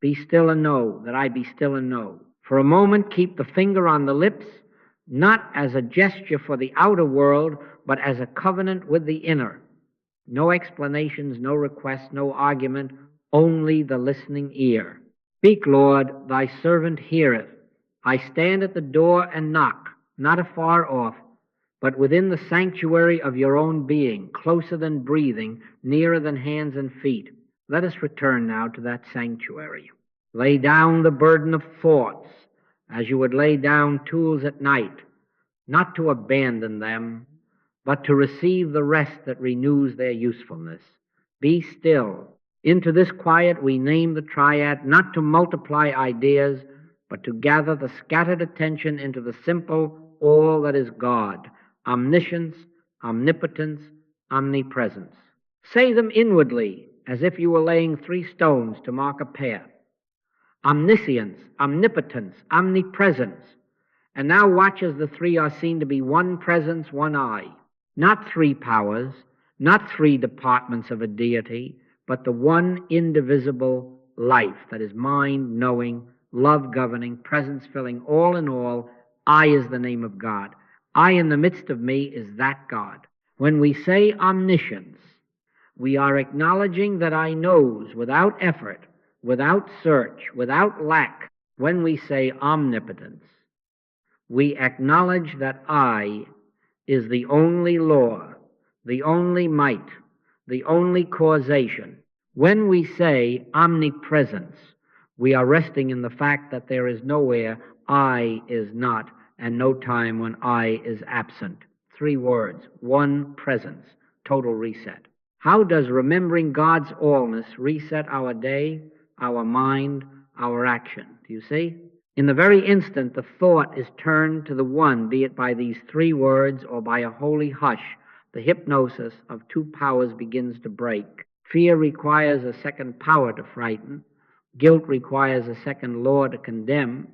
Be still and know that I be still and know. For a moment, keep the finger on the lips, not as a gesture for the outer world, but as a covenant with the inner. No explanations, no requests, no argument, only the listening ear. Speak, Lord, thy servant heareth. I stand at the door and knock, not afar off, but within the sanctuary of your own being, closer than breathing, nearer than hands and feet. Let us return now to that sanctuary. Lay down the burden of thoughts as you would lay down tools at night, not to abandon them, but to receive the rest that renews their usefulness. Be still. Into this quiet we name the triad, not to multiply ideas, but to gather the scattered attention into the simple all that is God: omniscience, omnipotence, omnipresence. Say them inwardly, as if you were laying 3 stones to mark a path. Omniscience, omnipotence, omnipresence. And now watch as the 3 are seen to be one presence, one I. Not 3 powers, not 3 departments of a deity, but the one indivisible life that is mind knowing, love governing, presence filling, all in all. I is the name of God. I in the midst of me is that God. When we say omniscience, we are acknowledging that I knows without effort, without search, without lack. When we say omnipotence, we acknowledge that I is the only law, the only might, the only causation. When we say omnipresence, we are resting in the fact that there is nowhere I is not, and no time when I is absent. 3 words, one presence, total reset. How does remembering God's allness reset our day, our mind, our action? Do you see? In the very instant the thought is turned to the one, be it by these 3 words or by a holy hush, the hypnosis of 2 powers begins to break. Fear requires a second power to frighten. Guilt requires a second law to condemn.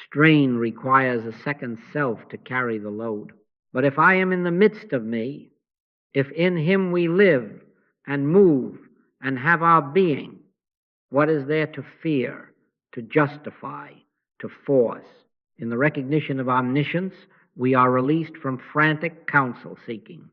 Strain requires a second self to carry the load. But if I am in the midst of me, if in him we live and move and have our being, what is there to fear, to justify, to force? In the recognition of omniscience, we are released from frantic counsel seeking.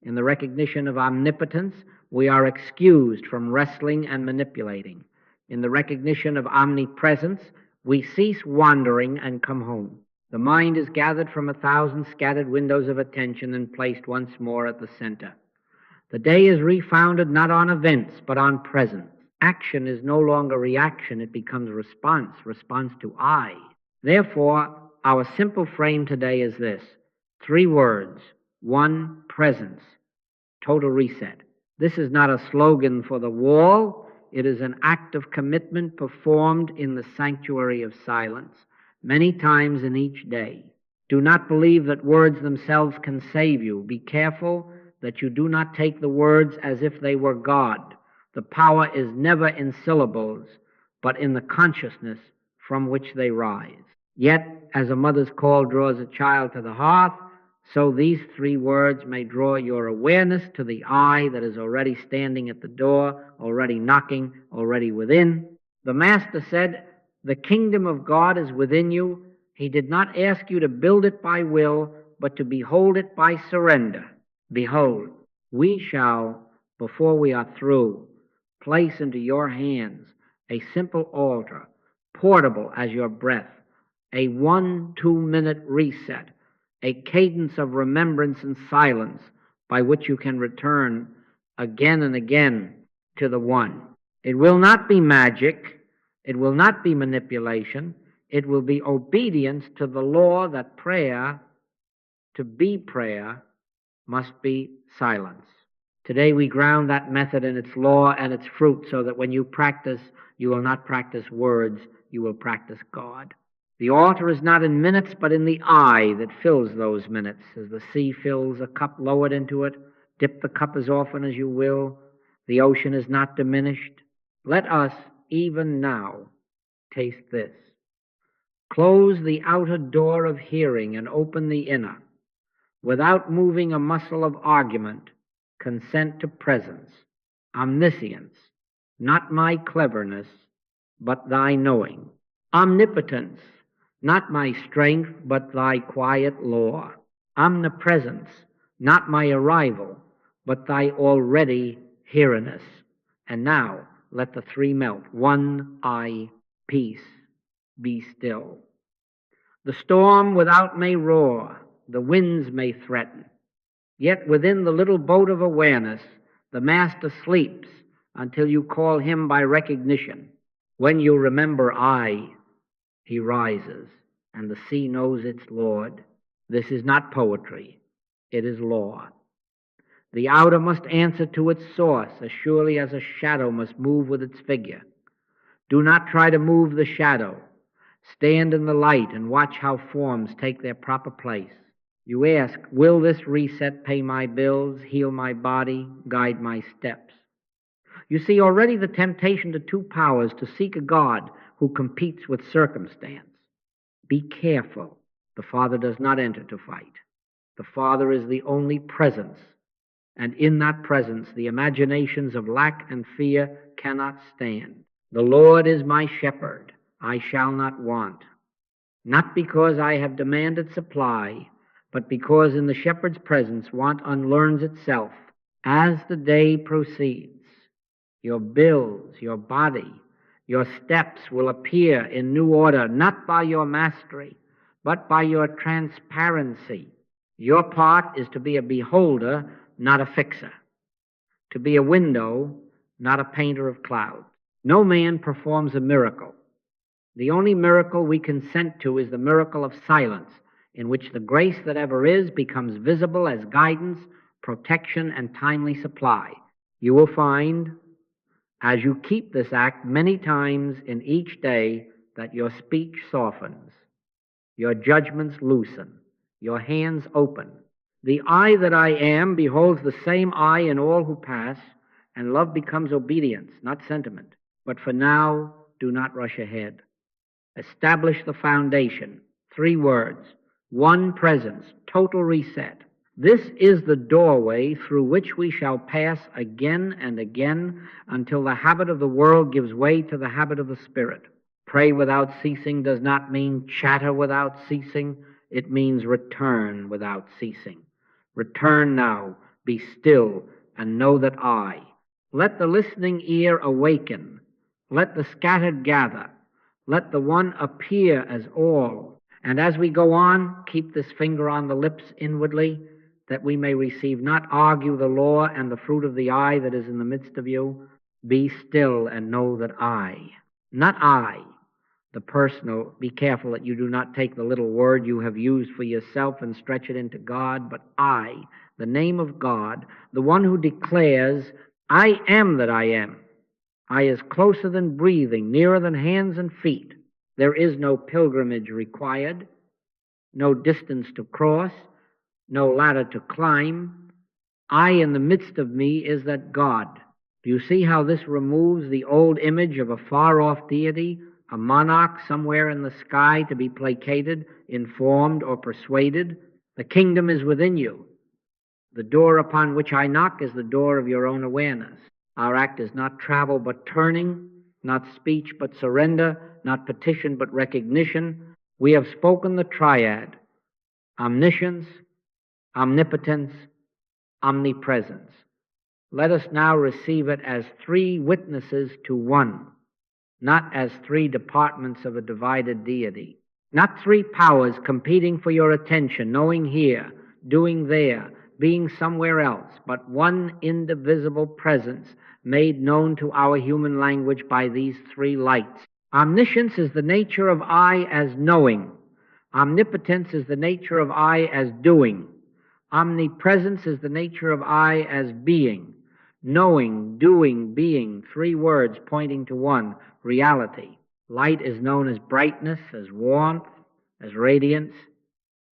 In the recognition of omnipotence, we are excused from wrestling and manipulating. In the recognition of omnipresence, we cease wandering and come home. The mind is gathered from 1,000 scattered windows of attention and placed once more at the center. The day is refounded not on events, but on presence. Action is no longer reaction, it becomes response to I. Therefore, our simple frame today is this: 3 words, one presence, total reset. This is not a slogan for the wall. It is an act of commitment performed in the sanctuary of silence, many times in each day. Do not believe that words themselves can save you. Be careful that you do not take the words as if they were God. The power is never in syllables, but in the consciousness from which they rise. Yet, as a mother's call draws a child to the hearth, so these 3 words may draw your awareness to the I that is already standing at the door, already knocking, already within. The Master said, the kingdom of God is within you. He did not ask you to build it by will, but to behold it by surrender. Behold, we shall, before we are through, place into your hands a simple altar, portable as your breath, a 1-2 minute reset, a cadence of remembrance and silence by which you can return again and again to the one. It will not be magic. It will not be manipulation. It will be obedience to the law that prayer, to be prayer, must be silence. Today we ground that method in its law and its fruit so that when you practice, you will not practice words, you will practice God. The altar is not in minutes, but in the I that fills those minutes. As the sea fills a cup lowered into it, dip the cup as often as you will. The ocean is not diminished. Let us, even now, taste this. Close the outer door of hearing and open the inner. Without moving a muscle of argument, consent to presence, omniscience, not my cleverness, but thy knowing. Omnipotence, not my strength, but thy quiet law. Omnipresence, not my arrival, but thy already here-ness. And now let the three melt. One eye, peace, be still. The storm without may roar, the winds may threaten, yet within the little boat of awareness, the master sleeps until you call him by recognition. When you remember I, he rises, and the sea knows its Lord. This is not poetry, it is law. The outer must answer to its source as surely as a shadow must move with its figure. Do not try to move the shadow. Stand in the light and watch how forms take their proper place. You ask, will this reset pay my bills, heal my body, guide my steps? You see already the temptation to two powers to seek a God who competes with circumstance. Be careful. The Father does not enter to fight. The Father is the only presence, and in that presence the imaginations of lack and fear cannot stand. The Lord is my shepherd, I shall not want, not because I have demanded supply, but because in the shepherd's presence want unlearns itself. As the day proceeds, your bills, your body, your steps will appear in new order, not by your mastery, but by your transparency. Your part is to be a beholder, not a fixer, to be a window, not a painter of clouds. No man performs a miracle. The only miracle we consent to is the miracle of silence, in which the grace that ever is becomes visible as guidance, protection, and timely supply. You will find, as you keep this act many times in each day, that your speech softens, your judgments loosen, your hands open. The I that I am beholds the same I in all who pass, and love becomes obedience, not sentiment. But for now, do not rush ahead. Establish the foundation. 3 words. One presence. Total reset. This is the doorway through which we shall pass again and again until the habit of the world gives way to the habit of the Spirit. Pray without ceasing does not mean chatter without ceasing. It means return without ceasing. Return now. Be still and know that I. Let the listening ear awaken. Let the scattered gather. Let the one appear as all. And as we go on, keep this finger on the lips inwardly, that we may receive, not argue the law and the fruit of the eye that is in the midst of you. Be still and know that I, not I, the personal, be careful that you do not take the little word you have used for yourself and stretch it into God, but I, the name of God, the one who declares, I am that I am. I is closer than breathing, nearer than hands and feet. There is no pilgrimage required, no distance to cross, no ladder to climb. I in the midst of me is that God. Do you see how this removes the old image of a far-off deity, a monarch somewhere in the sky to be placated, informed, or persuaded? The kingdom is within you. The door upon which I knock is the door of your own awareness. Our act is not travel but turning, not speech but surrender, not petition but recognition. We have spoken the triad: omniscience, omnipotence, omnipresence. Let us now receive it as 3 witnesses to one, not as 3 departments of a divided deity, not 3 powers competing for your attention, knowing here, doing there, being somewhere else, but one indivisible presence made known to our human language by these 3 lights. Omniscience is the nature of I as knowing. Omnipotence is the nature of I as doing. Omnipresence is the nature of I as being. Knowing, doing, being, 3 words pointing to one, reality. Light is known as brightness, as warmth, as radiance,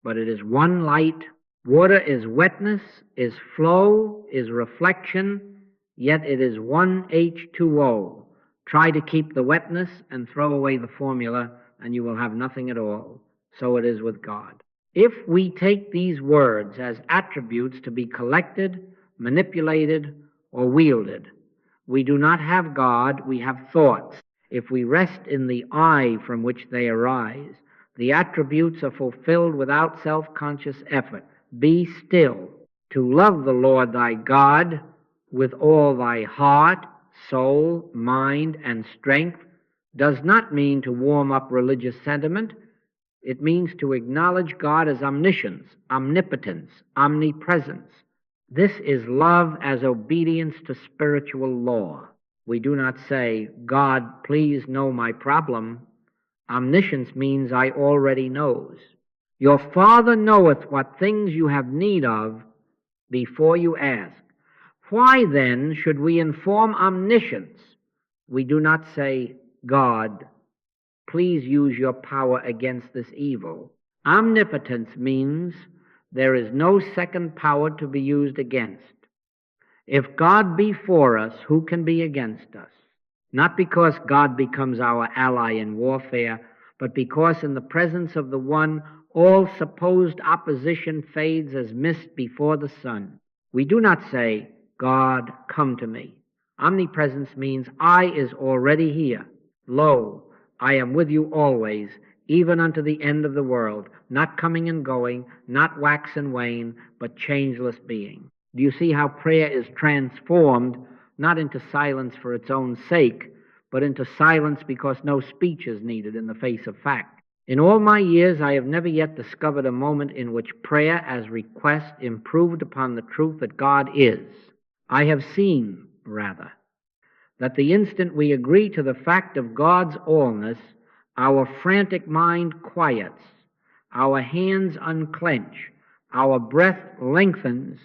but it is one light. Water is wetness, is flow, is reflection, yet it is one H2O. Try to keep the wetness and throw away the formula, and you will have nothing at all. So it is with God. If we take these words as attributes to be collected, manipulated, or wielded, we do not have God, we have thoughts. If we rest in the I from which they arise, the attributes are fulfilled without self-conscious effort. Be still. To love the Lord thy God with all thy heart, soul, mind, and strength does not mean to warm up religious sentiment. It means to acknowledge God as omniscience, omnipotence, omnipresence. This is love as obedience to spiritual law. We do not say, God, please know my problem. Omniscience means I already knows. Your Father knoweth what things you have need of before you ask. Why then should we inform omniscience? We do not say, God, please use your power against this evil. Omnipotence means there is no second power to be used against. If God be for us, who can be against us? Not because God becomes our ally in warfare, but because in the presence of the One, all supposed opposition fades as mist before the sun. We do not say, God, come to me. Omnipresence means I is already here. Lo, I am with you always, even unto the end of the world, not coming and going, not wax and wane, but changeless being. Do you see how prayer is transformed, not into silence for its own sake, but into silence because no speech is needed in the face of fact? In all my years, I have never yet discovered a moment in which prayer as request improved upon the truth that God is. I have seen, rather, that the instant we agree to the fact of God's allness, our frantic mind quiets, our hands unclench, our breath lengthens,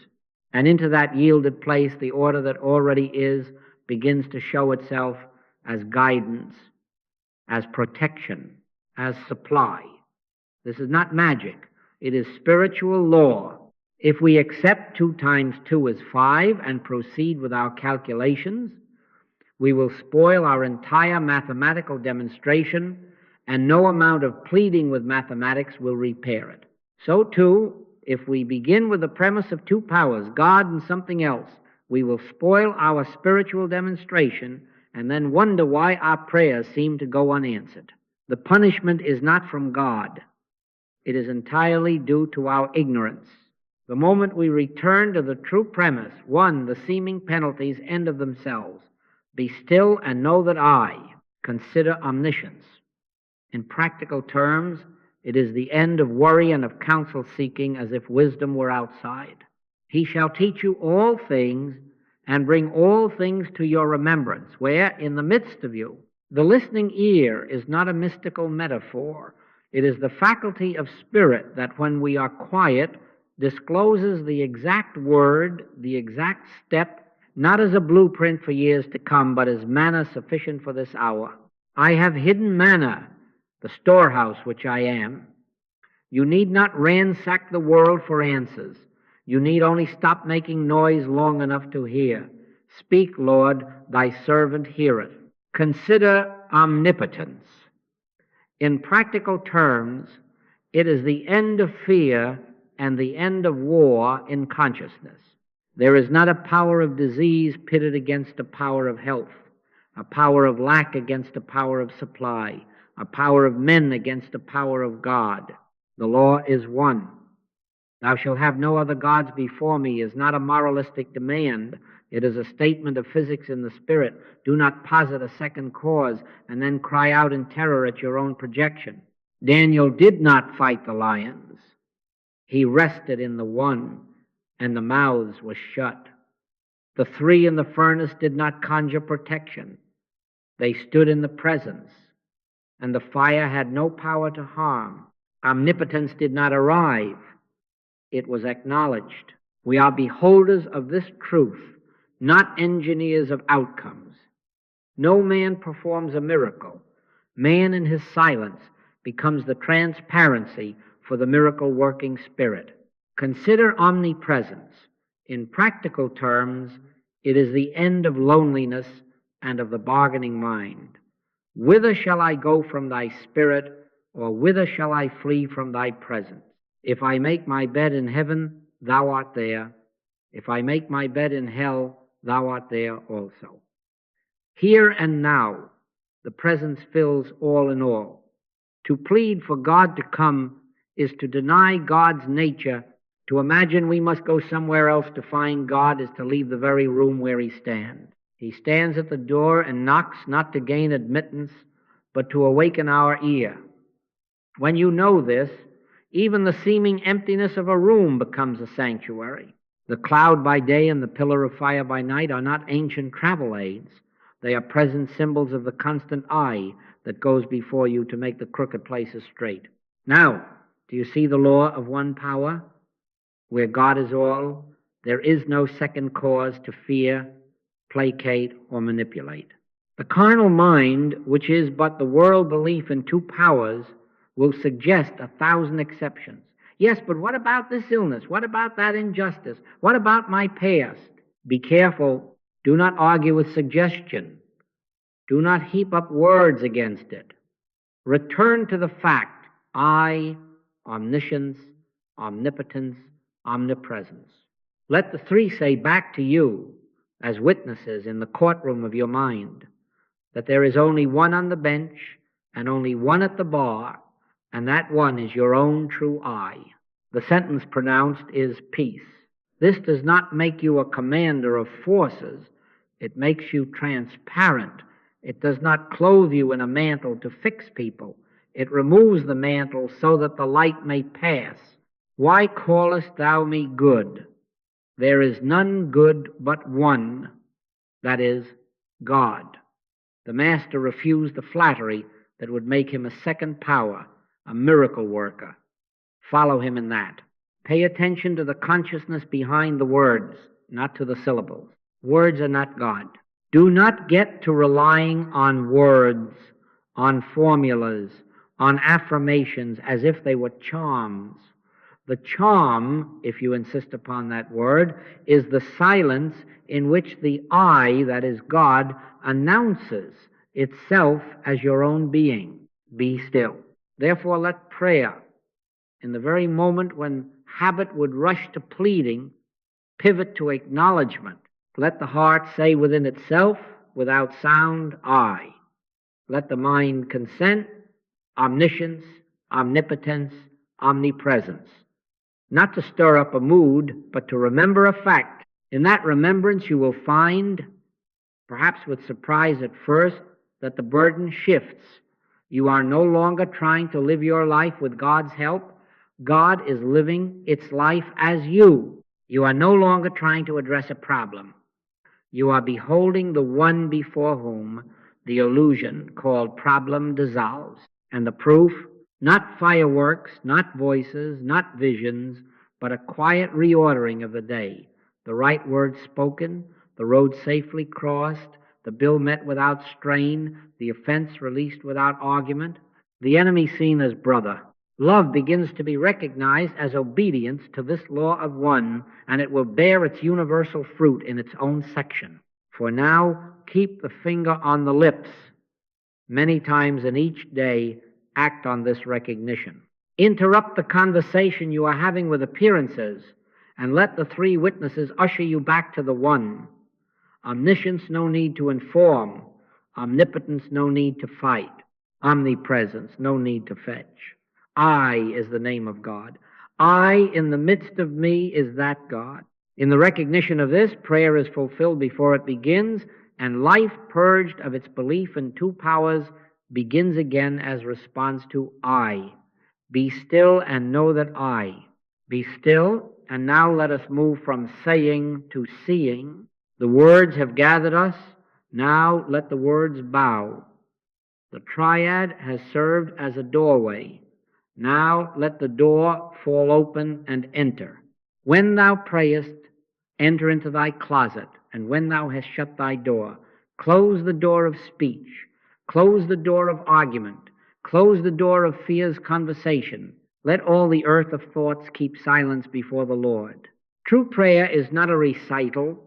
and into that yielded place the order that already is begins to show itself as guidance, as protection, as supply. This is not magic. It is spiritual law. If we accept 2 times 2 is 5 and proceed with our calculations, we will spoil our entire mathematical demonstration, and no amount of pleading with mathematics will repair it. So, too, if we begin with the premise of 2 powers, God and something else, we will spoil our spiritual demonstration and then wonder why our prayers seem to go unanswered. The punishment is not from God. It is entirely due to our ignorance. The moment we return to the true premise, 1, the seeming penalties end of themselves. Be still and know that I consider omniscience. In practical terms, it is the end of worry and of counsel seeking as if wisdom were outside. He shall teach you all things and bring all things to your remembrance, where in the midst of you. The listening ear is not a mystical metaphor. It is the faculty of spirit that when we are quiet discloses the exact word, the exact step, not as a blueprint for years to come, but as manna sufficient for this hour. I have hidden manna, the storehouse which I am. You need not ransack the world for answers. You need only stop making noise long enough to hear. Speak, Lord, thy servant heareth. Consider omnipotence. In practical terms, it is the end of fear and the end of war in consciousness. There is not a power of disease pitted against a power of health, a power of lack against a power of supply, a power of men against a power of God. The law is one. Thou shalt have no other gods before me is not a moralistic demand. It is a statement of physics in the spirit. Do not posit a second cause and then cry out in terror at your own projection. Daniel did not fight the lions. He rested in the one, and the mouths were shut. The 3 in the furnace did not conjure protection. They stood in the presence, and the fire had no power to harm. Omnipotence did not arrive. It was acknowledged. We are beholders of this truth, not engineers of outcomes. No man performs a miracle. Man in his silence becomes the transparency for the miracle-working spirit. Consider omnipresence. In practical terms, it is the end of loneliness and of the bargaining mind. Whither shall I go from thy spirit, or whither shall I flee from thy presence? If I make my bed in heaven, thou art there. If I make my bed in hell, thou art there also. Here and now, The presence fills all in all. To plead for God to come is to deny God's nature. To imagine we must go somewhere else to find God is to leave the very room where he stands. He stands at the door and knocks, not to gain admittance, but to awaken our ear. When you know this, even the seeming emptiness of a room becomes a sanctuary. The cloud by day and the pillar of fire by night are not ancient travel aids. They are present symbols of the constant eye that goes before you to make the crooked places straight. Now, do you see the law of one power? Where God is all, there is no second cause to fear, placate, or manipulate. The carnal mind, which is but the world belief in two powers, will suggest 1,000 exceptions. Yes, but what about this illness? What about that injustice? What about my past? Be careful. Do not argue with suggestion. Do not heap up words against it. Return to the fact, I, omniscience, omnipotence, omnipresence. Let the three say back to you, as witnesses in the courtroom of your mind, that there is only one on the bench and only one at the bar, and that one is your own true I. The sentence pronounced is peace. This does not make you a commander of forces. It makes you transparent. It does not clothe you in a mantle to fix people. It removes the mantle so that the light may pass. Why callest thou me good? There is none good but one, that is, God. The Master refused the flattery that would make him a second power, a miracle worker. Follow him in that. Pay attention to the consciousness behind the words, not to the syllables. Words are not God. Do not get to relying on words, on formulas, on affirmations as if they were charms. The charm, if you insist upon that word, is the silence in which the I, that is God, announces itself as your own being. Be still. Therefore, let prayer, in the very moment when habit would rush to pleading, pivot to acknowledgement. Let the heart say within itself, without sound, I. Let the mind consent, omniscience, omnipotence, omnipresence. Not to stir up a mood, but to remember a fact. In that remembrance you will find, perhaps with surprise at first, that the burden shifts. You are no longer trying to live your life with God's help. God is living its life as you. You are no longer trying to address a problem. You are beholding the one before whom the illusion called problem dissolves. And the proof, not fireworks, not voices, not visions, but a quiet reordering of the day. The right words spoken, the road safely crossed, the bill met without strain, the offense released without argument, the enemy seen as brother. Love begins to be recognized as obedience to this law of one, and it will bear its universal fruit in its own section. For now, keep the finger on the lips. Many times in each day, act on this recognition. Interrupt the conversation you are having with appearances, and let the three witnesses usher you back to the one. Omniscience, no need to inform. Omnipotence, no need to fight. Omnipresence, no need to fetch. I is the name of God. I in the midst of me is that God. In the recognition of this, prayer is fulfilled before it begins, and life purged of its belief in two powers begins again as response to I. Be still and know that I. Be still, and now let us move from saying to seeing. The words have gathered us. Now let the words bow. The triad has served as a doorway. Now let the door fall open and enter. When thou prayest, enter into thy closet, and when thou hast shut thy door, close the door of speech, close the door of argument, close the door of fear's conversation. Let all the earth of thoughts keep silence before the Lord. True prayer is not a recital,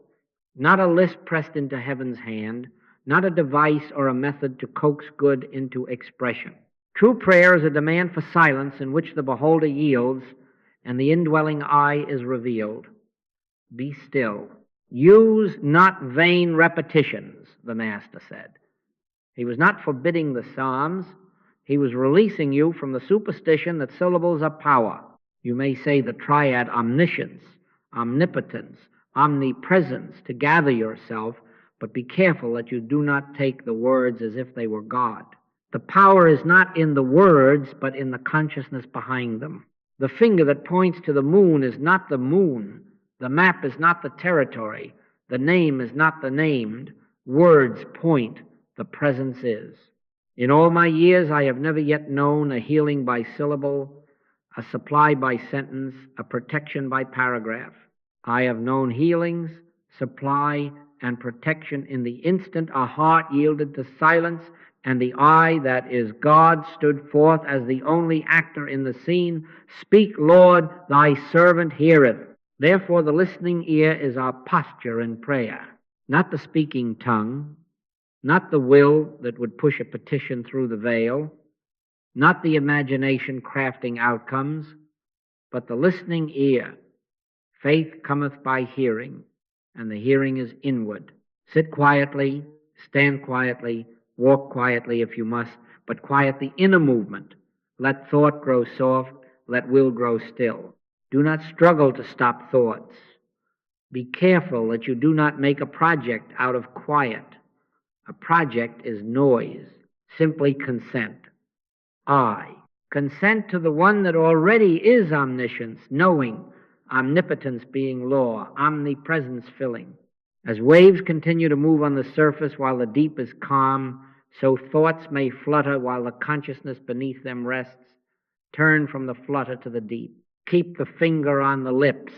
not a list pressed into heaven's hand, not a device or a method to coax good into expression. True prayer is a demand for silence in which the beholder yields and the indwelling I is revealed. Be still. Use not vain repetitions, the Master said. He was not forbidding the Psalms. He was releasing you from the superstition that syllables are power. You may say the triad omniscience, omnipotence, omnipresence to gather yourself, but be careful that you do not take the words as if they were God. The power is not in the words, but in the consciousness behind them. The finger that points to the moon is not the moon. The map is not the territory. The name is not the named. Words point. The presence is. In all my years, I have never yet known a healing by syllable, a supply by sentence, a protection by paragraph. I have known healings, supply, and protection in the instant a heart yielded to silence and the I that is God stood forth as the only actor in the scene. Speak, Lord, thy servant heareth. Therefore the listening ear is our posture in prayer, not the speaking tongue, not the will that would push a petition through the veil, not the imagination crafting outcomes, but the listening ear. Faith cometh by hearing, and the hearing is inward. Sit quietly, stand quietly, walk quietly if you must, but quiet the inner movement. Let thought grow soft, let will grow still. Do not struggle to stop thoughts. Be careful that you do not make a project out of quiet. A project is noise. Simply consent. I consent to the one that already is omniscience, knowing, omnipotence being law, omnipresence filling. As waves continue to move on the surface while the deep is calm, so thoughts may flutter while the consciousness beneath them rests. Turn from the flutter to the deep. Keep the finger on the lips.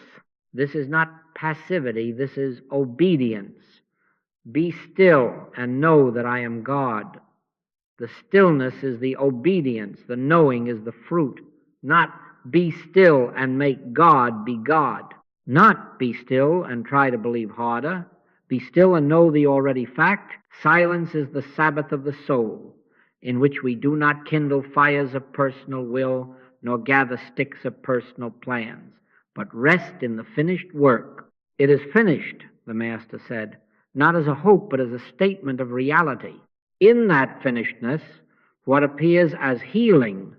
This is not passivity, this is obedience. Be still and know that I am God. The stillness is the obedience. The knowing is the fruit. Not be still and make God be God. Not be still and try to believe harder. Be still and know the already fact. Silence is the Sabbath of the soul, in which we do not kindle fires of personal will, nor gather sticks of personal plans, but rest in the finished work. It is finished, the Master said, not as a hope, but as a statement of reality. In that finishedness, what appears as healing,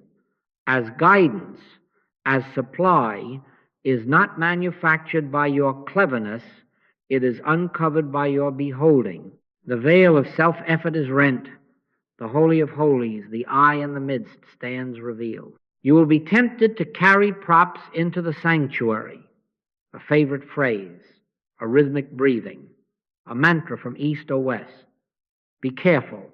as guidance, as supply, is not manufactured by your cleverness, it is uncovered by your beholding. The veil of self-effort is rent. The Holy of Holies, the I in the midst, stands revealed. You will be tempted to carry props into the sanctuary, a favorite phrase, a rhythmic breathing, a mantra from east or west. Be careful.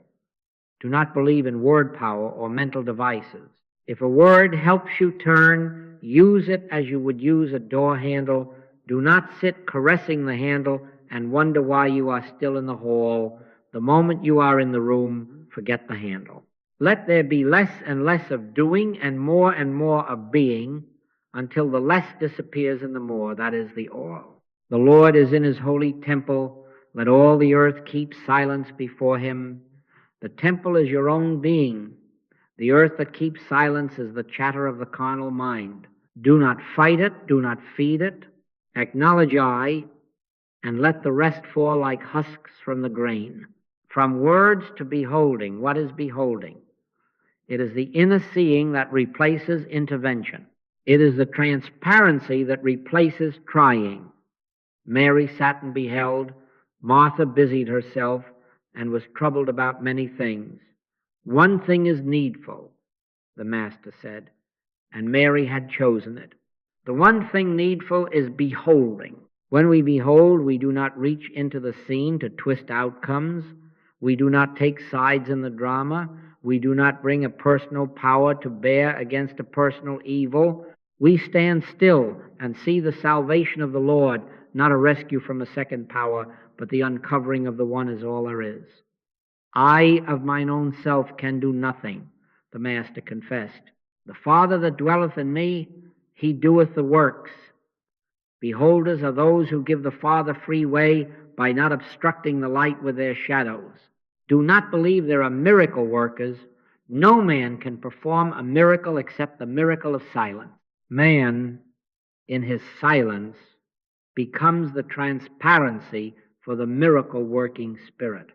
Do not believe in word power or mental devices. If a word helps you turn, use it as you would use a door handle. Do not sit caressing the handle and wonder why you are still in the hall. The moment you are in the room, forget the handle. Let there be less and less of doing and more of being until the less disappears in the more, that is the all. The Lord is in his holy temple. Let all the earth keep silence before him. The temple is your own being. The earth that keeps silence is the chatter of the carnal mind. Do not fight it. Do not feed it. Acknowledge I, and let the rest fall like husks from the grain. From words to beholding. What is beholding? It is the inner seeing that replaces intervention. It is the transparency that replaces trying. Mary sat and beheld. Martha busied herself and was troubled about many things. One thing is needful, the Master said, and Mary had chosen it. The one thing needful is beholding. When we behold, we do not reach into the scene to twist outcomes. We do not take sides in the drama. We do not bring a personal power to bear against a personal evil. We stand still and see the salvation of the Lord, not a rescue from a second power, but the uncovering of the one is all there is. I of mine own self can do nothing, the Master confessed. The Father that dwelleth in me, he doeth the works. Beholders are those who give the Father free way by not obstructing the light with their shadows. Do not believe there are miracle workers. No man can perform a miracle except the miracle of silence. Man, in his silence, becomes the transparency for the miracle-working Spirit.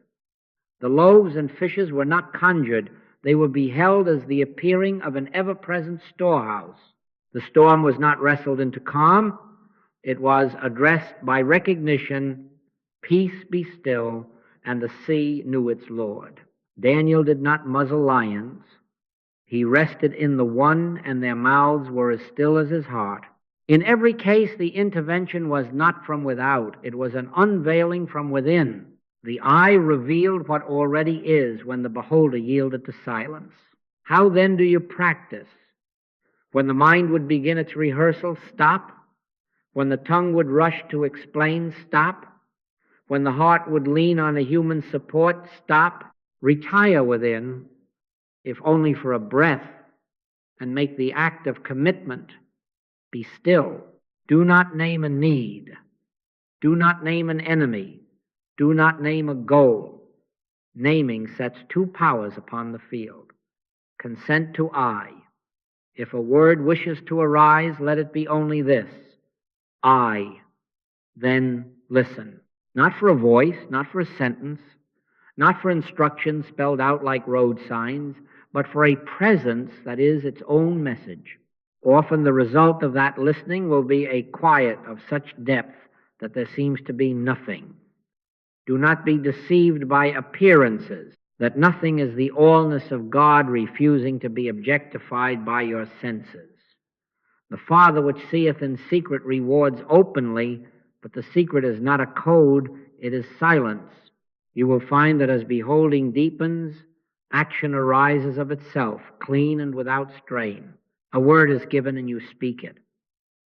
The loaves and fishes were not conjured. They were beheld as the appearing of an ever-present storehouse. The storm was not wrestled into calm. It was addressed by recognition, peace be still, and the sea knew its Lord. Daniel did not muzzle lions. He rested in the one, and their mouths were as still as his heart. In every case, the intervention was not from without. It was an unveiling from within. The eye revealed what already is when the beholder yielded to silence. How then do you practice? When the mind would begin its rehearsal, stop. When the tongue would rush to explain, stop. When the heart would lean on a human support, stop. Retire within, if only for a breath, and make the act of commitment. Be still. Do not name a need. Do not name an enemy. Do not name a goal. Naming sets two powers upon the field. Consent to I. If a word wishes to arise, let it be only this: I. Then listen. Not for a voice, not for a sentence, not for instructions spelled out like road signs, but for a presence that is its own message. Often the result of that listening will be a quiet of such depth that there seems to be nothing. Do not be deceived by appearances, that nothing is the allness of God refusing to be objectified by your senses. The Father which seeth in secret rewards openly, but the secret is not a code, it is silence. You will find that as beholding deepens, action arises of itself, clean and without strain. A word is given and you speak it.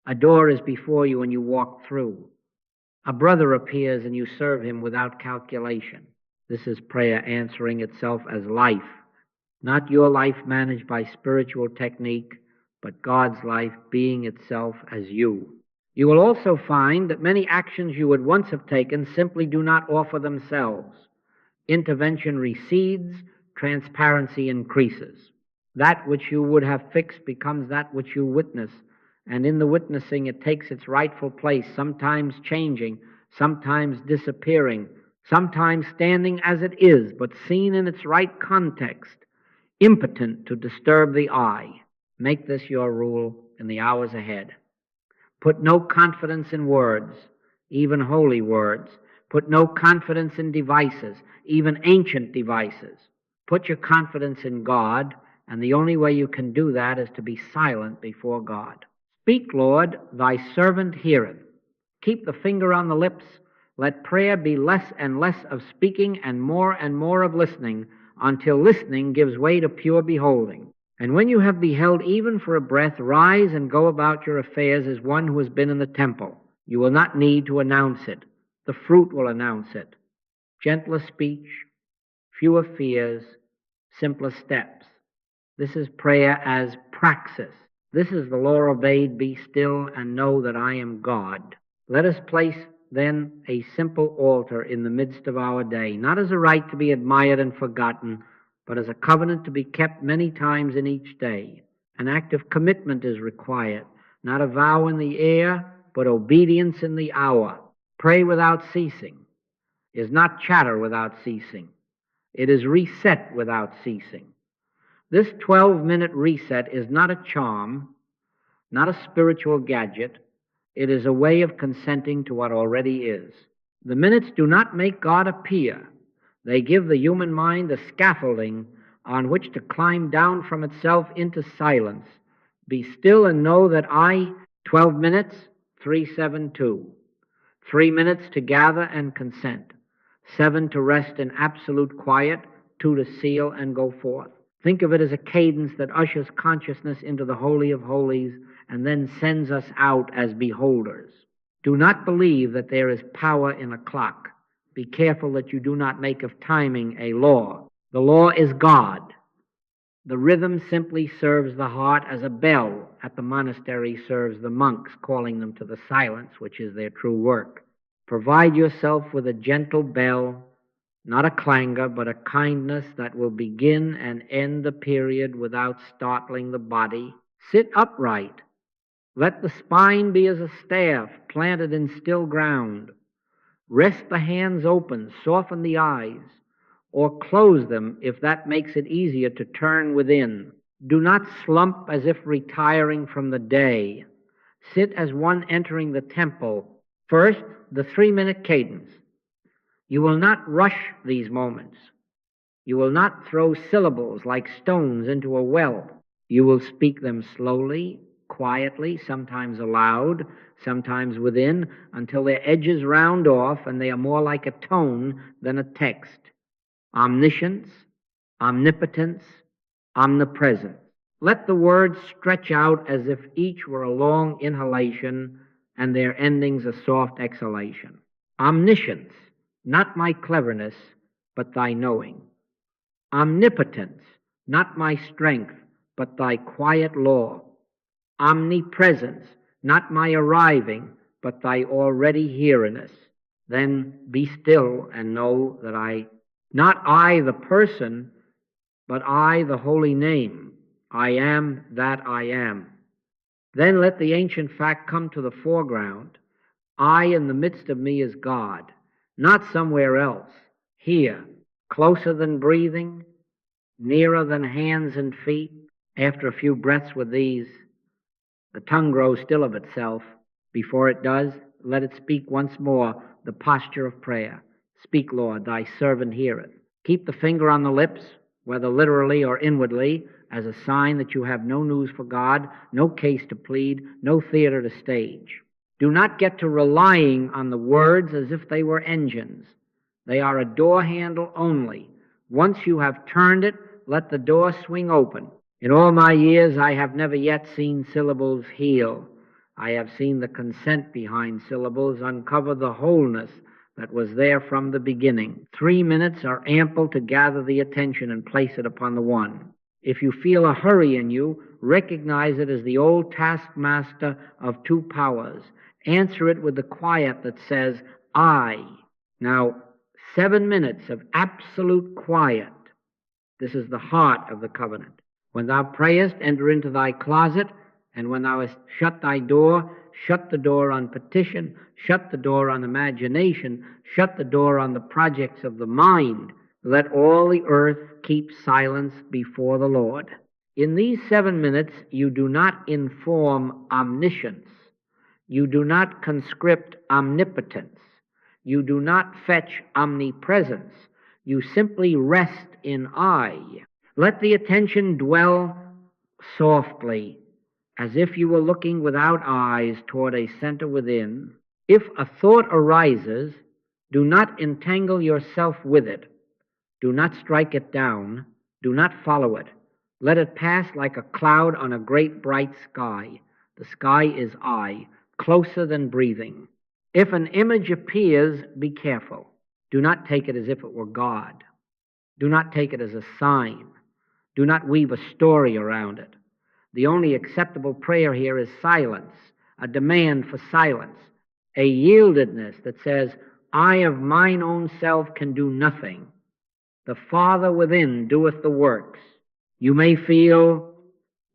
A door is before you and you walk through. A brother appears and you serve him without calculation. This is prayer answering itself as life, not your life managed by spiritual technique, but God's life being itself as you. You will also find that many actions you would once have taken simply do not offer themselves. Intervention recedes, transparency increases. That which you would have fixed becomes that which you witness, and in the witnessing it takes its rightful place, sometimes changing, sometimes disappearing, sometimes standing as it is, but seen in its right context, impotent to disturb the eye. Make this your rule in the hours ahead. Put no confidence in words, even holy words. Put no confidence in devices, even ancient devices. Put your confidence in God, and the only way you can do that is to be silent before God. Speak, Lord, thy servant heareth. Keep the finger on the lips. Let prayer be less and less of speaking and more of listening, until listening gives way to pure beholding. And when you have beheld even for a breath, rise and go about your affairs as one who has been in the temple. You will not need to announce it. The fruit will announce it. Gentler speech, fewer fears, simpler steps. This is prayer as praxis. This is the law obeyed: be still and know that I am God. Let us place then a simple altar in the midst of our day, not as a rite to be admired and forgotten, but as a covenant to be kept many times in each day. An act of commitment is required, not a vow in the air, but obedience in the hour. Pray without ceasing is not chatter without ceasing. It is reset without ceasing. This 12-minute reset is not a charm, not a spiritual gadget. It is a way of consenting to what already is. The minutes do not make God appear. They give the human mind a scaffolding on which to climb down from itself into silence. Be still and know that I, 12 minutes, 3-7-2. 3 minutes to gather and consent. 7 to rest in absolute quiet. 2 to seal and go forth. Think of it as a cadence that ushers consciousness into the Holy of Holies and then sends us out as beholders. Do not believe that there is power in a clock. Be careful that you do not make of timing a law. The law is God. The rhythm simply serves the heart as a bell at the monastery serves the monks, calling them to the silence, which is their true work. Provide yourself with a gentle bell, not a clangor, but a kindness that will begin and end the period without startling the body. Sit upright. Let the spine be as a staff planted in still ground. Rest the hands open, soften the eyes. or close them if that makes it easier to turn within. Do not slump as if retiring from the day. Sit as one entering the temple. First, the 3-minute cadence. You will not rush these moments. You will not throw syllables like stones into a well. You will speak them slowly, quietly, sometimes aloud, sometimes within, until their edges round off and they are more like a tone than a text. Omniscience, omnipotence, omnipresence. Let the words stretch out as if each were a long inhalation and their endings a soft exhalation. Omniscience, not my cleverness, but thy knowing. Omnipotence, not my strength, but thy quiet law. Omnipresence, not my arriving, but thy already here-ness. Then be still and know that not I the person, but I the holy name. I am that I am. Then let the ancient fact come to the foreground. I in the midst of me is God, not somewhere else, here, closer than breathing, nearer than hands and feet. After a few breaths with these, the tongue grows still of itself. Before it does, let it speak once more the posture of prayer. Speak, Lord, thy servant heareth. Keep the finger on the lips, whether literally or inwardly, as a sign that you have no news for God, no case to plead, no theater to stage. Do not get to relying on the words as if they were engines. They are a door handle only. Once you have turned it, let the door swing open. In all my years, I have never yet seen syllables heal. I have seen the consent behind syllables uncover the wholeness that was there from the beginning. 3 minutes are ample to gather the attention and place it upon the one. If you feel a hurry in you, recognize it as the old taskmaster of two powers. Answer it with the quiet that says, I. Now, 7 minutes of absolute quiet. This is the heart of the covenant. When thou prayest, enter into thy closet, and when thou hast shut thy door, shut the door on petition, shut the door on imagination, shut the door on the projects of the mind. Let all the earth keep silence before the Lord. In these 7 minutes, you do not inform omniscience. You do not conscript omnipotence. You do not fetch omnipresence. You simply rest in I. Let the attention dwell softly, as if you were looking without eyes toward a center within. If a thought arises, do not entangle yourself with it. Do not strike it down. Do not follow it. Let it pass like a cloud on a great bright sky. The sky is I, closer than breathing. If an image appears, be careful. Do not take it as if it were God. Do not take it as a sign. Do not weave a story around it. The only acceptable prayer here is silence, a demand for silence, a yieldedness that says, I of mine own self can do nothing. The Father within doeth the works. You may feel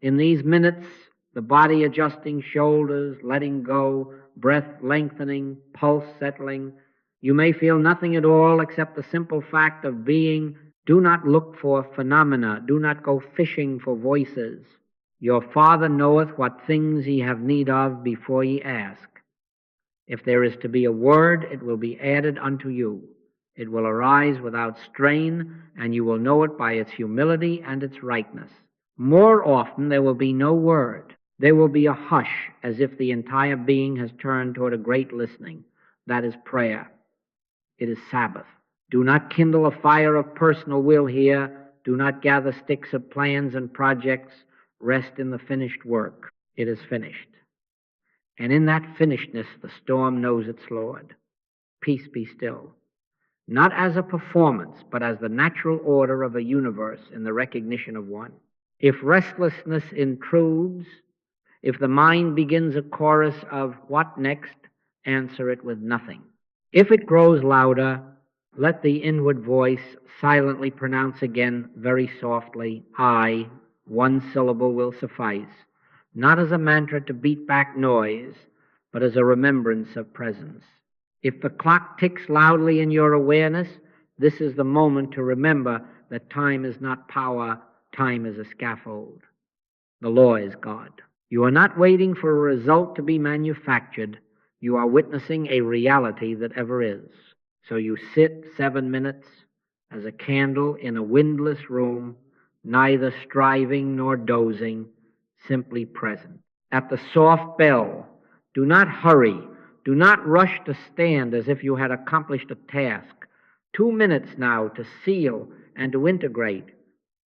in these minutes the body adjusting shoulders, letting go, breath lengthening, pulse settling. You may feel nothing at all except the simple fact of being. Do not look for phenomena. Do not go fishing for voices. Your Father knoweth what things ye have need of before ye ask. If there is to be a word, it will be added unto you. It will arise without strain, and you will know it by its humility and its rightness. More often, there will be no word. There will be a hush, as if the entire being has turned toward a great listening. That is prayer. It is Sabbath. Do not kindle a fire of personal will here. Do not gather sticks of plans and projects. Rest in the finished work. It is finished. And in that finishedness, the storm knows its Lord. Peace be still. Not as a performance, but as the natural order of a universe in the recognition of one. If restlessness intrudes, if the mind begins a chorus of what next, answer it with nothing. If it grows louder, let the inward voice silently pronounce again very softly, I. One syllable will suffice, not as a mantra to beat back noise, but as a remembrance of presence. If the clock ticks loudly in your awareness, This is the moment to remember that time is not power, time is a scaffold. The law is God. You are not waiting for a result to be manufactured. You are witnessing a reality that ever is. So you sit 7 minutes as a candle in a windless room, neither striving nor dozing, simply present. At the soft bell, do not hurry. Do not rush to stand as if you had accomplished a task. 2 minutes now to seal and to integrate.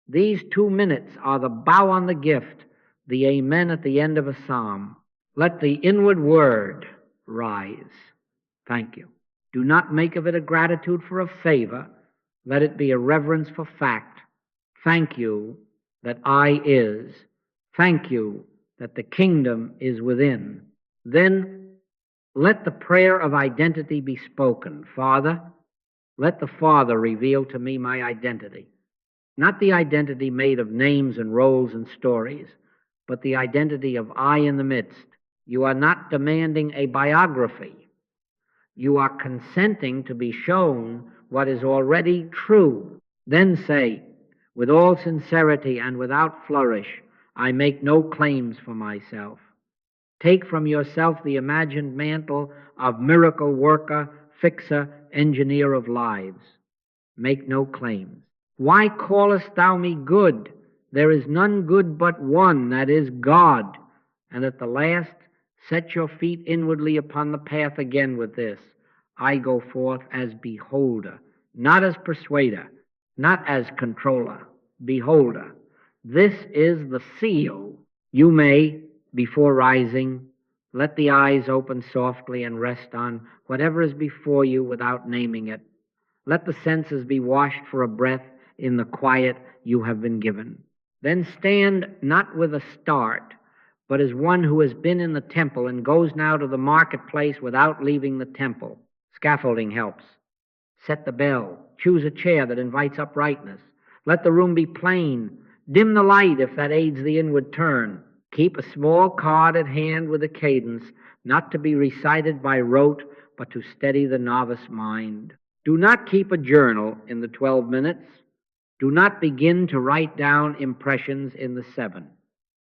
These 2 minutes are the bow on the gift, the amen at the end of a psalm. Let the inward word rise. Thank you. Do not make of it a gratitude for a favor. Let it be a reverence for fact. Thank you that I is. Thank you that the kingdom is within. Then let the prayer of identity be spoken. Father, let the Father reveal to me my identity. Not the identity made of names and roles and stories, but the identity of I in the midst. You are not demanding a biography. You are consenting to be shown what is already true. Then say, with all sincerity and without flourish, I make no claims for myself. Take from yourself the imagined mantle of miracle worker, fixer, engineer of lives. Make no claims. Why callest thou me good? There is none good but one, that is God. And at the last, set your feet inwardly upon the path again with this. I go forth as beholder, not as persuader, not as controller, beholder. This is the seal. You may, before rising, let the eyes open softly and rest on whatever is before you without naming it. Let the senses be washed for a breath in the quiet you have been given. Then stand not with a start, but as one who has been in the temple and goes now to the marketplace without leaving the temple. Scaffolding helps. Set the bell. Choose a chair that invites uprightness. Let the room be plain. Dim the light if that aids the inward turn. Keep a small card at hand with a cadence, not to be recited by rote, but to steady the novice mind. Do not keep a journal in the 12 minutes. Do not begin to write down impressions in the 7.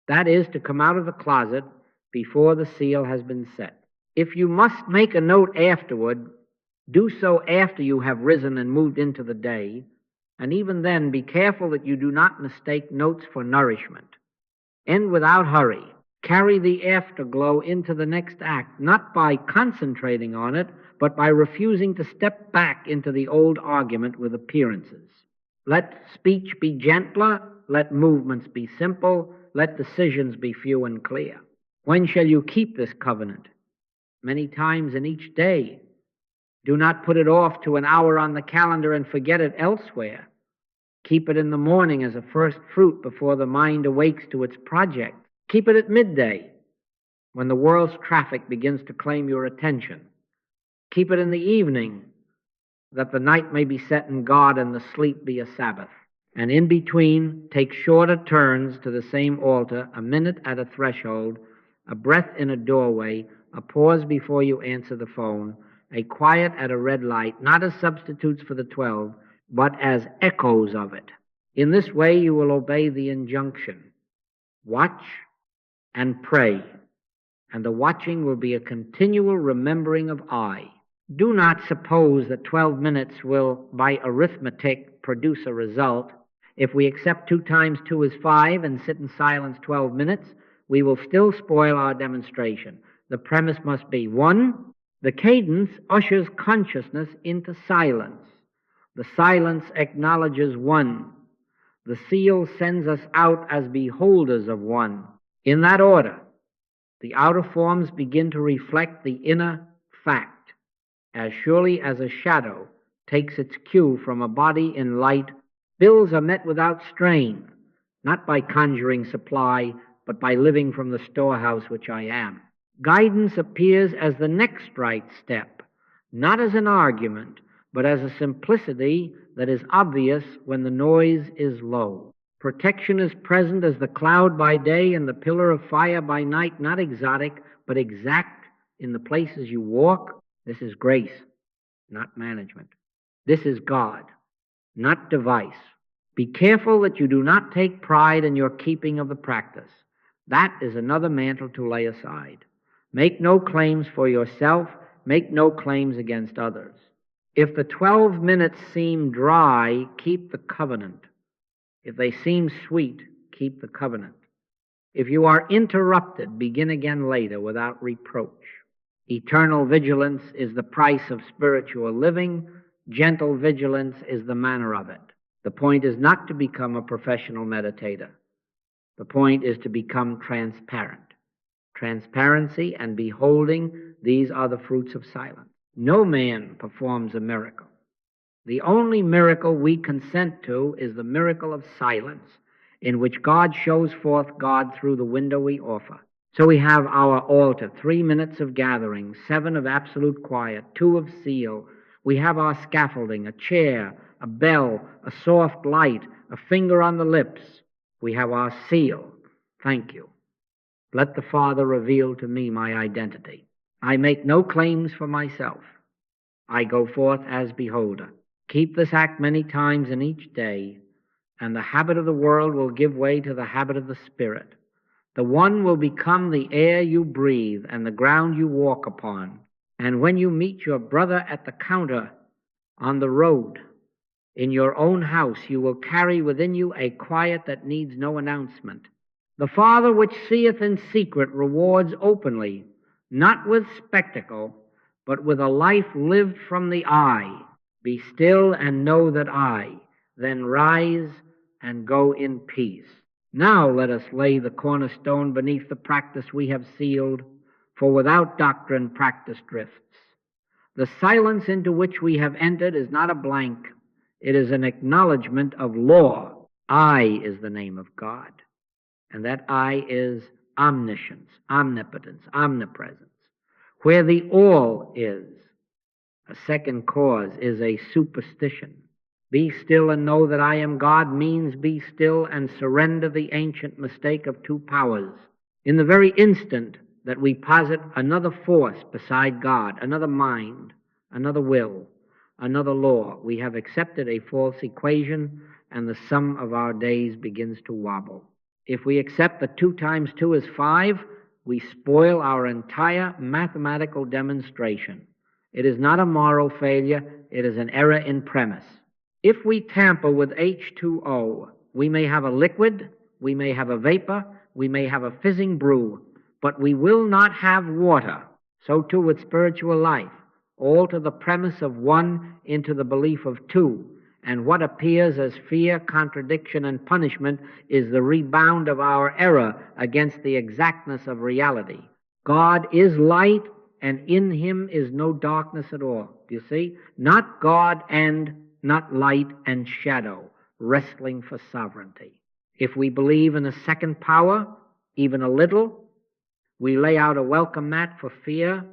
That is to come out of the closet before the seal has been set. If you must make a note afterward, do so after you have risen and moved into the day, and even then be careful that you do not mistake notes for nourishment. End without hurry. Carry the afterglow into the next act, not by concentrating on it, but by refusing to step back into the old argument with appearances. Let speech be gentler, let movements be simple, let decisions be few and clear. When shall you keep this covenant? Many times in each day. Do not put it off to an hour on the calendar and forget it elsewhere. Keep it in the morning as a first fruit before the mind awakes to its project. Keep it at midday when the world's traffic begins to claim your attention. Keep it in the evening that the night may be set in God and the sleep be a Sabbath. And in between, take shorter turns to the same altar, a minute at a threshold, a breath in a doorway, a pause before you answer the phone, a quiet at a red light, not as substitutes for the 12, but as echoes of it. In this way you will obey the injunction. Watch and pray, and the watching will be a continual remembering of I. Do not suppose that 12 minutes will, by arithmetic, produce a result. If we accept 2 times 2 is 5 and sit in silence 12 minutes, we will still spoil our demonstration. The premise must be 1. The cadence ushers consciousness into silence. The silence acknowledges 1. The seal sends us out as beholders of 1. In that order, the outer forms begin to reflect the inner fact, as surely as a shadow takes its cue from a body in light. Bills are met without strain, not by conjuring supply, but by living from the storehouse which I am. Guidance appears as the next right step, not as an argument, but as a simplicity that is obvious when the noise is low. Protection is present as the cloud by day and the pillar of fire by night, not exotic, but exact in the places you walk. This is grace, not management. This is God, not device. Be careful that you do not take pride in your keeping of the practice. That is another mantle to lay aside. Make no claims for yourself. Make no claims against others. If the 12 minutes seem dry, keep the covenant. If they seem sweet, keep the covenant. If you are interrupted, begin again later without reproach. Eternal vigilance is the price of spiritual living. Gentle vigilance is the manner of it. The point is not to become a professional meditator. The point is to become transparent. Transparency and beholding, these are the fruits of silence. No man performs a miracle. The only miracle we consent to is the miracle of silence, in which God shows forth God through the window we offer. So we have our altar, 3 minutes of gathering, 7 of absolute quiet, 2 of seal. We have our scaffolding, a chair, a bell, a soft light, a finger on the lips. We have our seal. Thank you. Let the Father reveal to me my identity. I make no claims for myself. I go forth as beholder. Keep this act many times in each day, and the habit of the world will give way to the habit of the Spirit. The one will become the air you breathe and the ground you walk upon. And when you meet your brother at the counter, on the road, in your own house, you will carry within you a quiet that needs no announcement. The Father which seeth in secret rewards openly, not with spectacle, but with a life lived from the eye. Be still and know that I, then rise and go in peace. Now let us lay the cornerstone beneath the practice we have sealed, for without doctrine practice drifts. The silence into which we have entered is not a blank. It is an acknowledgement of law. I is the name of God, and that I is omniscience, omnipotence, omnipresence. Where the all is, a second cause, is a superstition. Be still and know that I am God means be still and surrender the ancient mistake of 2 powers. In the very instant that we posit another force beside God, another mind, another will, another law, we have accepted a false equation, and the sum of our days begins to wobble. If we accept that 2 times 2 is 5, we spoil our entire mathematical demonstration. It is not a moral failure, it is an error in premise. If we tamper with H2O, we may have a liquid, we may have a vapor, we may have a fizzing brew, but we will not have water. So too with spiritual life. Alter the premise of 1 into the belief of 2, and what appears as fear, contradiction, and punishment is the rebound of our error against the exactness of reality. God is light, and in him is no darkness at all. Do you see? Not God and not light and shadow, wrestling for sovereignty. If we believe in a second power, even a little, we lay out a welcome mat for fear,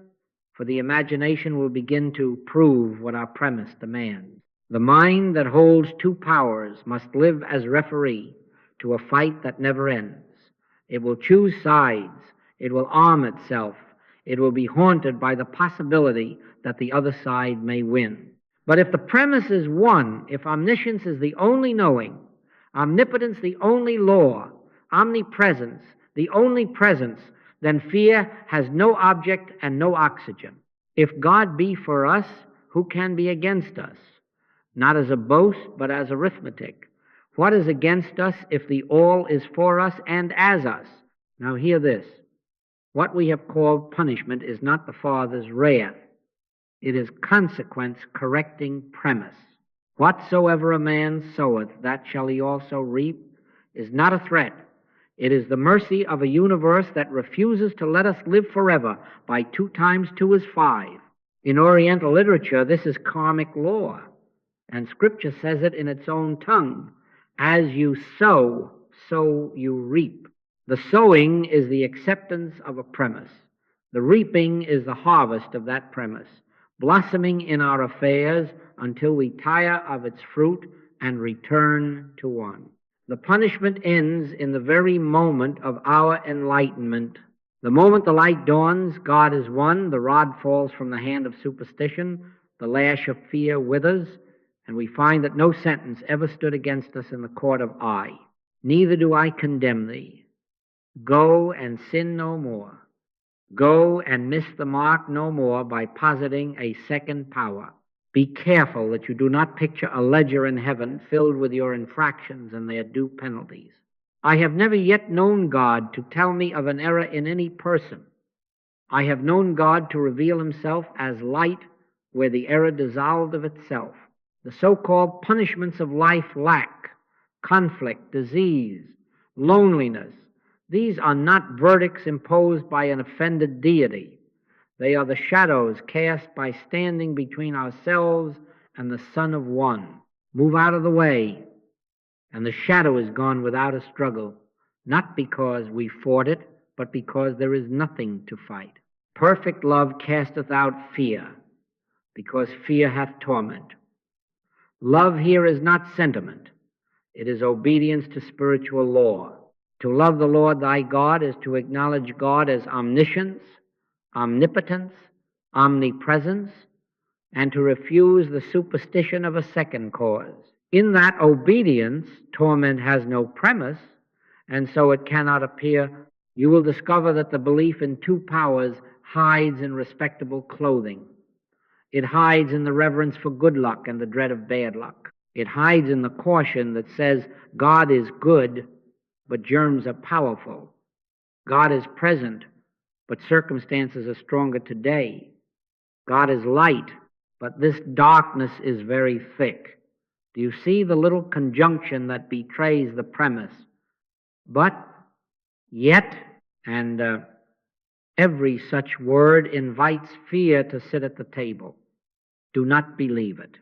for the imagination will begin to prove what our premise demands. The mind that holds 2 powers must live as referee to a fight that never ends. It will choose sides. It will arm itself. It will be haunted by the possibility that the other side may win. But if the premise is 1, if omniscience is the only knowing, omnipotence the only law, omnipresence the only presence, then fear has no object and no oxygen. If God be for us, who can be against us? Not as a boast, but as arithmetic. What is against us if the all is for us and as us? Now hear this. What we have called punishment is not the Father's wrath. It is consequence correcting premise. Whatsoever a man soweth, that shall he also reap, is not a threat. It is the mercy of a universe that refuses to let us live forever by 2 times 2 is 5. In Oriental literature, this is karmic law, and Scripture says it in its own tongue. As you sow, so you reap. The sowing is the acceptance of a premise. The reaping is the harvest of that premise, blossoming in our affairs until we tire of its fruit and return to 1. The punishment ends in the very moment of our enlightenment. The moment the light dawns, God is 1, the rod falls from the hand of superstition, the lash of fear withers, And we find that no sentence ever stood against us in the court of I. Neither do I condemn thee. Go and sin no more. Go and miss the mark no more by positing a second power. Be careful that you do not picture a ledger in heaven filled with your infractions and their due penalties. I have never yet known God to tell me of an error in any person. I have known God to reveal himself as light where the error dissolved of itself. The so-called punishments of life, lack, conflict, disease, loneliness, these are not verdicts imposed by an offended deity. They are the shadows cast by standing between ourselves and the Son of One. Move out of the way, and the shadow is gone without a struggle, not because we fought it, but because there is nothing to fight. Perfect love casteth out fear, because fear hath torment. Love here is not sentiment. It is obedience to spiritual law. To love the Lord thy God is to acknowledge God as omniscience, omnipotence, omnipresence, and to refuse the superstition of a second cause. In that obedience, torment has no premise, and so it cannot appear. You will discover that the belief in two powers hides in respectable clothing. It hides in the reverence for good luck and the dread of bad luck. It hides in the caution that says God is good, but germs are powerful. God is present, but circumstances are stronger today. God is light, but this darkness is very thick. Do you see the little conjunction that betrays the premise? But, yet, and every such word invites fear to sit at the table. Do not believe it.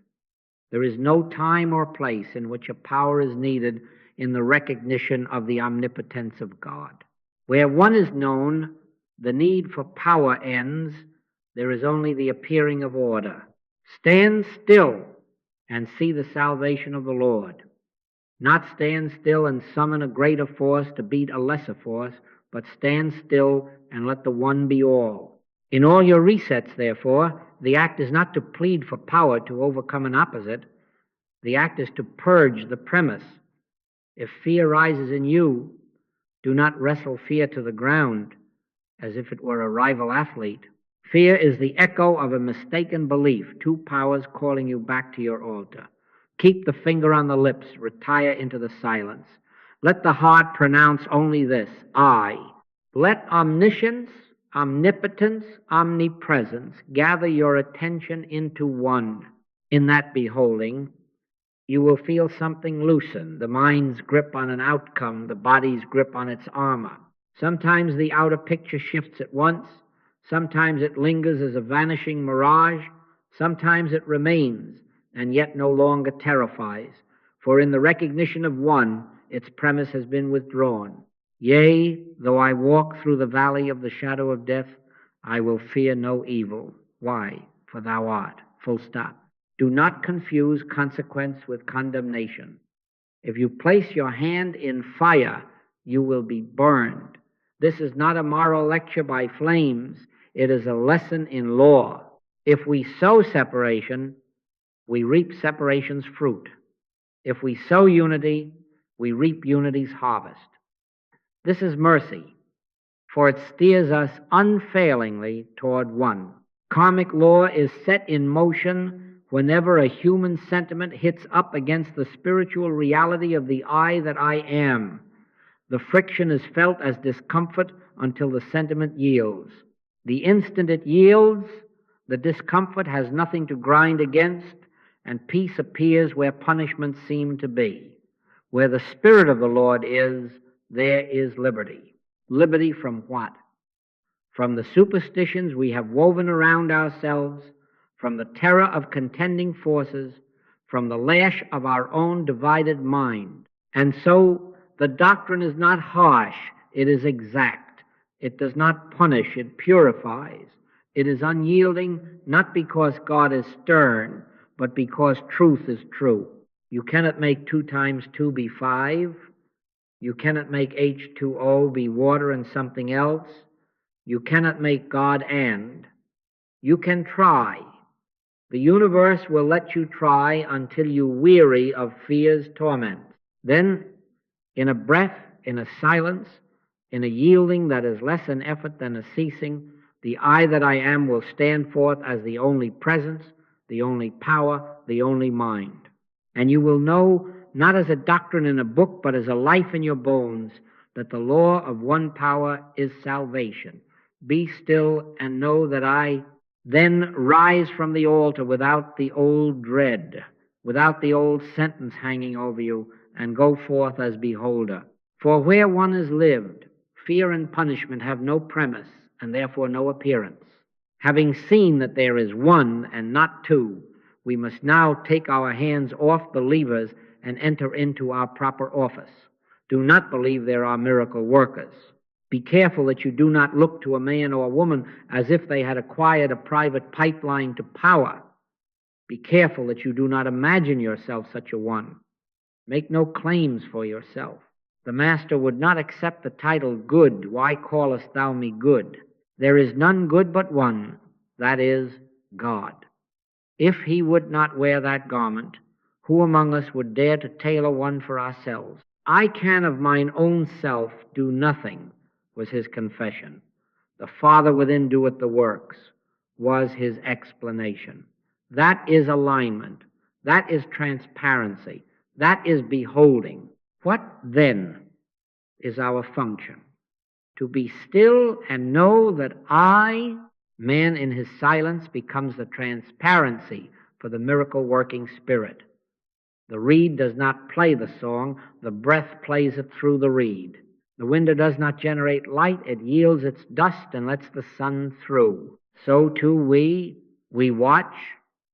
There is no time or place in which a power is needed in the recognition of the omnipotence of God. Where one is known, the need for power ends. There is only the appearing of order. Stand still and see the salvation of the Lord. Not stand still and summon a greater force to beat a lesser force, but stand still and let the one be all. In all your resets, therefore, the act is not to plead for power to overcome an opposite. The act is to purge the premise. If fear rises in you, do not wrestle fear to the ground as if it were a rival athlete. Fear is the echo of a mistaken belief, two powers calling you back to your altar. Keep the finger on the lips, retire into the silence. Let the heart pronounce only this, I. Let omniscience, omnipotence, omnipresence gather your attention into one. In that beholding, you will feel something loosen, the mind's grip on an outcome, the body's grip on its armor. Sometimes the outer picture shifts at once, sometimes it lingers as a vanishing mirage, sometimes it remains, and yet no longer terrifies, for in the recognition of one, its premise has been withdrawn. Yea, though I walk through the valley of the shadow of death, I will fear no evil. Why? For thou art. Full stop. Do not confuse consequence with condemnation. If you place your hand in fire, you will be burned. This is not a moral lecture by flames. It is a lesson in law. If we sow separation, we reap separation's fruit. If we sow unity, we reap unity's harvest. This is mercy, for it steers us unfailingly toward one. Karmic law is set in motion whenever a human sentiment hits up against the spiritual reality of the I that I am. The friction is felt as discomfort until the sentiment yields. The instant it yields, the discomfort has nothing to grind against, and peace appears where punishment seemed to be. Where the Spirit of the Lord is, there is liberty. Liberty from what? From the superstitions we have woven around ourselves, from the terror of contending forces, from the lash of our own divided mind. And so the doctrine is not harsh, it is exact. It does not punish, it purifies. It is unyielding, not because God is stern, but because truth is true. You cannot make 2 times 2 be 5. You cannot make H2O be water and something else. You cannot make God and. You can try. The universe will let you try until you weary of fear's torment. Then, in a breath, in a silence, in a yielding that is less an effort than a ceasing, the I that I am will stand forth as the only presence, the only power, the only mind. And you will know, not as a doctrine in a book, but as a life in your bones, that the law of one power is salvation. Be still and know that I then rise from the altar without the old dread, without the old sentence hanging over you, and go forth as beholder. For where one has lived, fear and punishment have no premise, and therefore no appearance. Having seen that there is one and not two, we must now take our hands off the levers and enter into our proper office. Do not believe there are miracle workers. Be careful that you do not look to a man or a woman as if they had acquired a private pipeline to power. Be careful that you do not imagine yourself such a one. Make no claims for yourself. The Master would not accept the title good. Why callest thou me good? There is none good but one, that is, God. If he would not wear that garment, who among us would dare to tailor one for ourselves? I can of mine own self do nothing, was his confession. The Father within doeth the works, was his explanation. That is alignment. That is transparency. That is beholding. What then is our function? To be still and know that I, man in his silence, becomes the transparency for the miracle-working Spirit. The reed does not play the song, the breath plays it through the reed. The window does not generate light, it yields its dust and lets the sun through. So too we watch,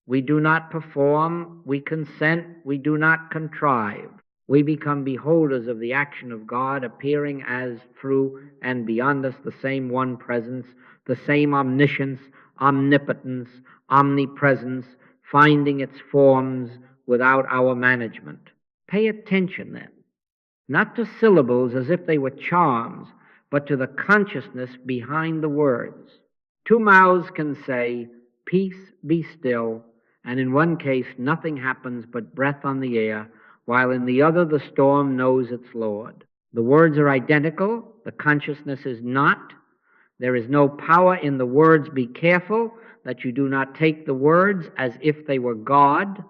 we do not perform, we consent, we do not contrive. We become beholders of the action of God, appearing as through and beyond us the same one presence, the same omniscience, omnipotence, omnipresence, finding its forms without our management. Pay attention then, not to syllables as if they were charms, but to the consciousness behind the words. Two mouths can say, "Peace, be still," and in one case nothing happens but breath on the air, while in the other the storm knows its Lord. The words are identical, the consciousness is not. There is no power in the words. Be careful that you do not take the words as if they were God.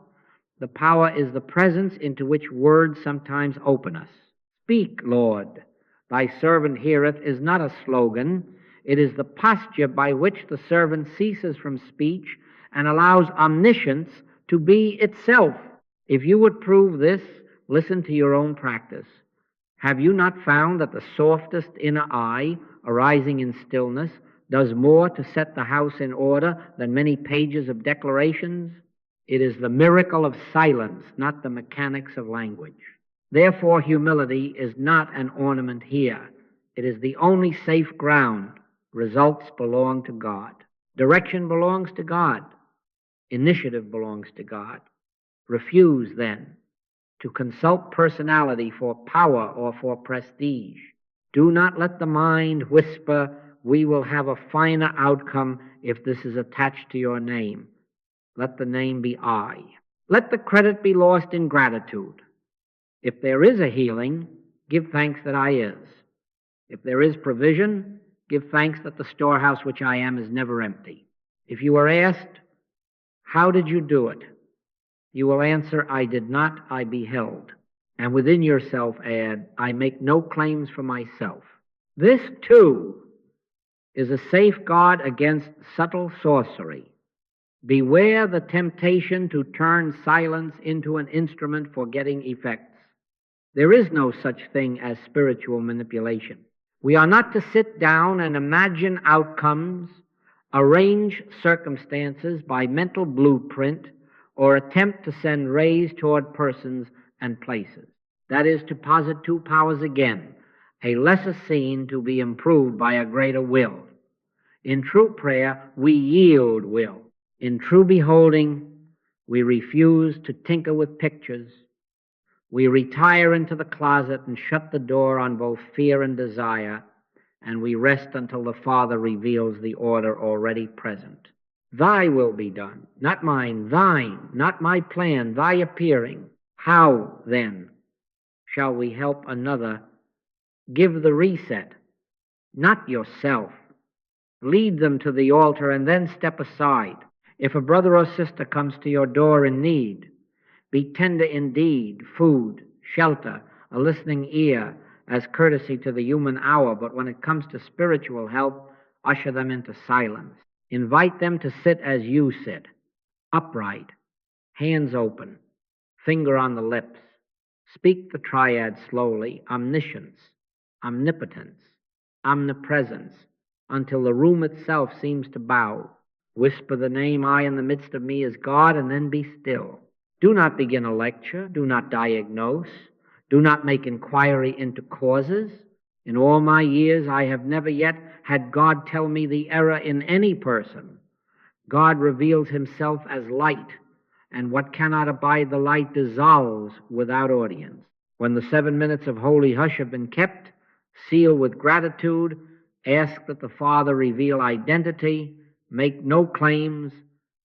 The power is the presence into which words sometimes open us. Speak, Lord, thy servant heareth is not a slogan. It is the posture by which the servant ceases from speech and allows omniscience to be itself. If you would prove this, listen to your own practice. Have you not found that the softest inner eye, arising in stillness, does more to set the house in order than many pages of declarations? It is the miracle of silence, not the mechanics of language. Therefore, humility is not an ornament here. It is the only safe ground. Results belong to God. Direction belongs to God. Initiative belongs to God. Refuse, then, to consult personality for power or for prestige. Do not let the mind whisper, "We will have a finer outcome if this is attached to your name." Let the name be I. Let the credit be lost in gratitude. If there is a healing, give thanks that I is. If there is provision, give thanks that the storehouse which I am is never empty. If you are asked, "How did you do it?" you will answer, "I did not, I beheld." And within yourself add, "I make no claims for myself." This, too, is a safeguard against subtle sorcery. Beware the temptation to turn silence into an instrument for getting effects. There is no such thing as spiritual manipulation. We are not to sit down and imagine outcomes, arrange circumstances by mental blueprint, or attempt to send rays toward persons and places. That is to posit two powers again, a lesser seen to be improved by a greater will. In true prayer, we yield will. In true beholding, we refuse to tinker with pictures. We retire into the closet and shut the door on both fear and desire, and we rest until the Father reveals the order already present. Thy will be done, not mine, thine, not my plan, thy appearing. How, then, shall we help another give the reset? Not yourself. Lead them to the altar and then step aside. If a brother or sister comes to your door in need, be tender indeed, food, shelter, a listening ear, as courtesy to the human hour, but when it comes to spiritual help, usher them into silence. Invite them to sit as you sit, upright, hands open, finger on the lips. Speak the triad slowly: omniscience, omnipotence, omnipresence, until the room itself seems to bow. Whisper the name I in the midst of me is God, and then be still. Do not begin a lecture. Do not diagnose. Do not make inquiry into causes. In all my years, I have never yet had God tell me the error in any person. God reveals himself as light, and what cannot abide the light dissolves without audience. When the 7 minutes of holy hush have been kept, seal with gratitude, ask that the Father reveal identity, make no claims,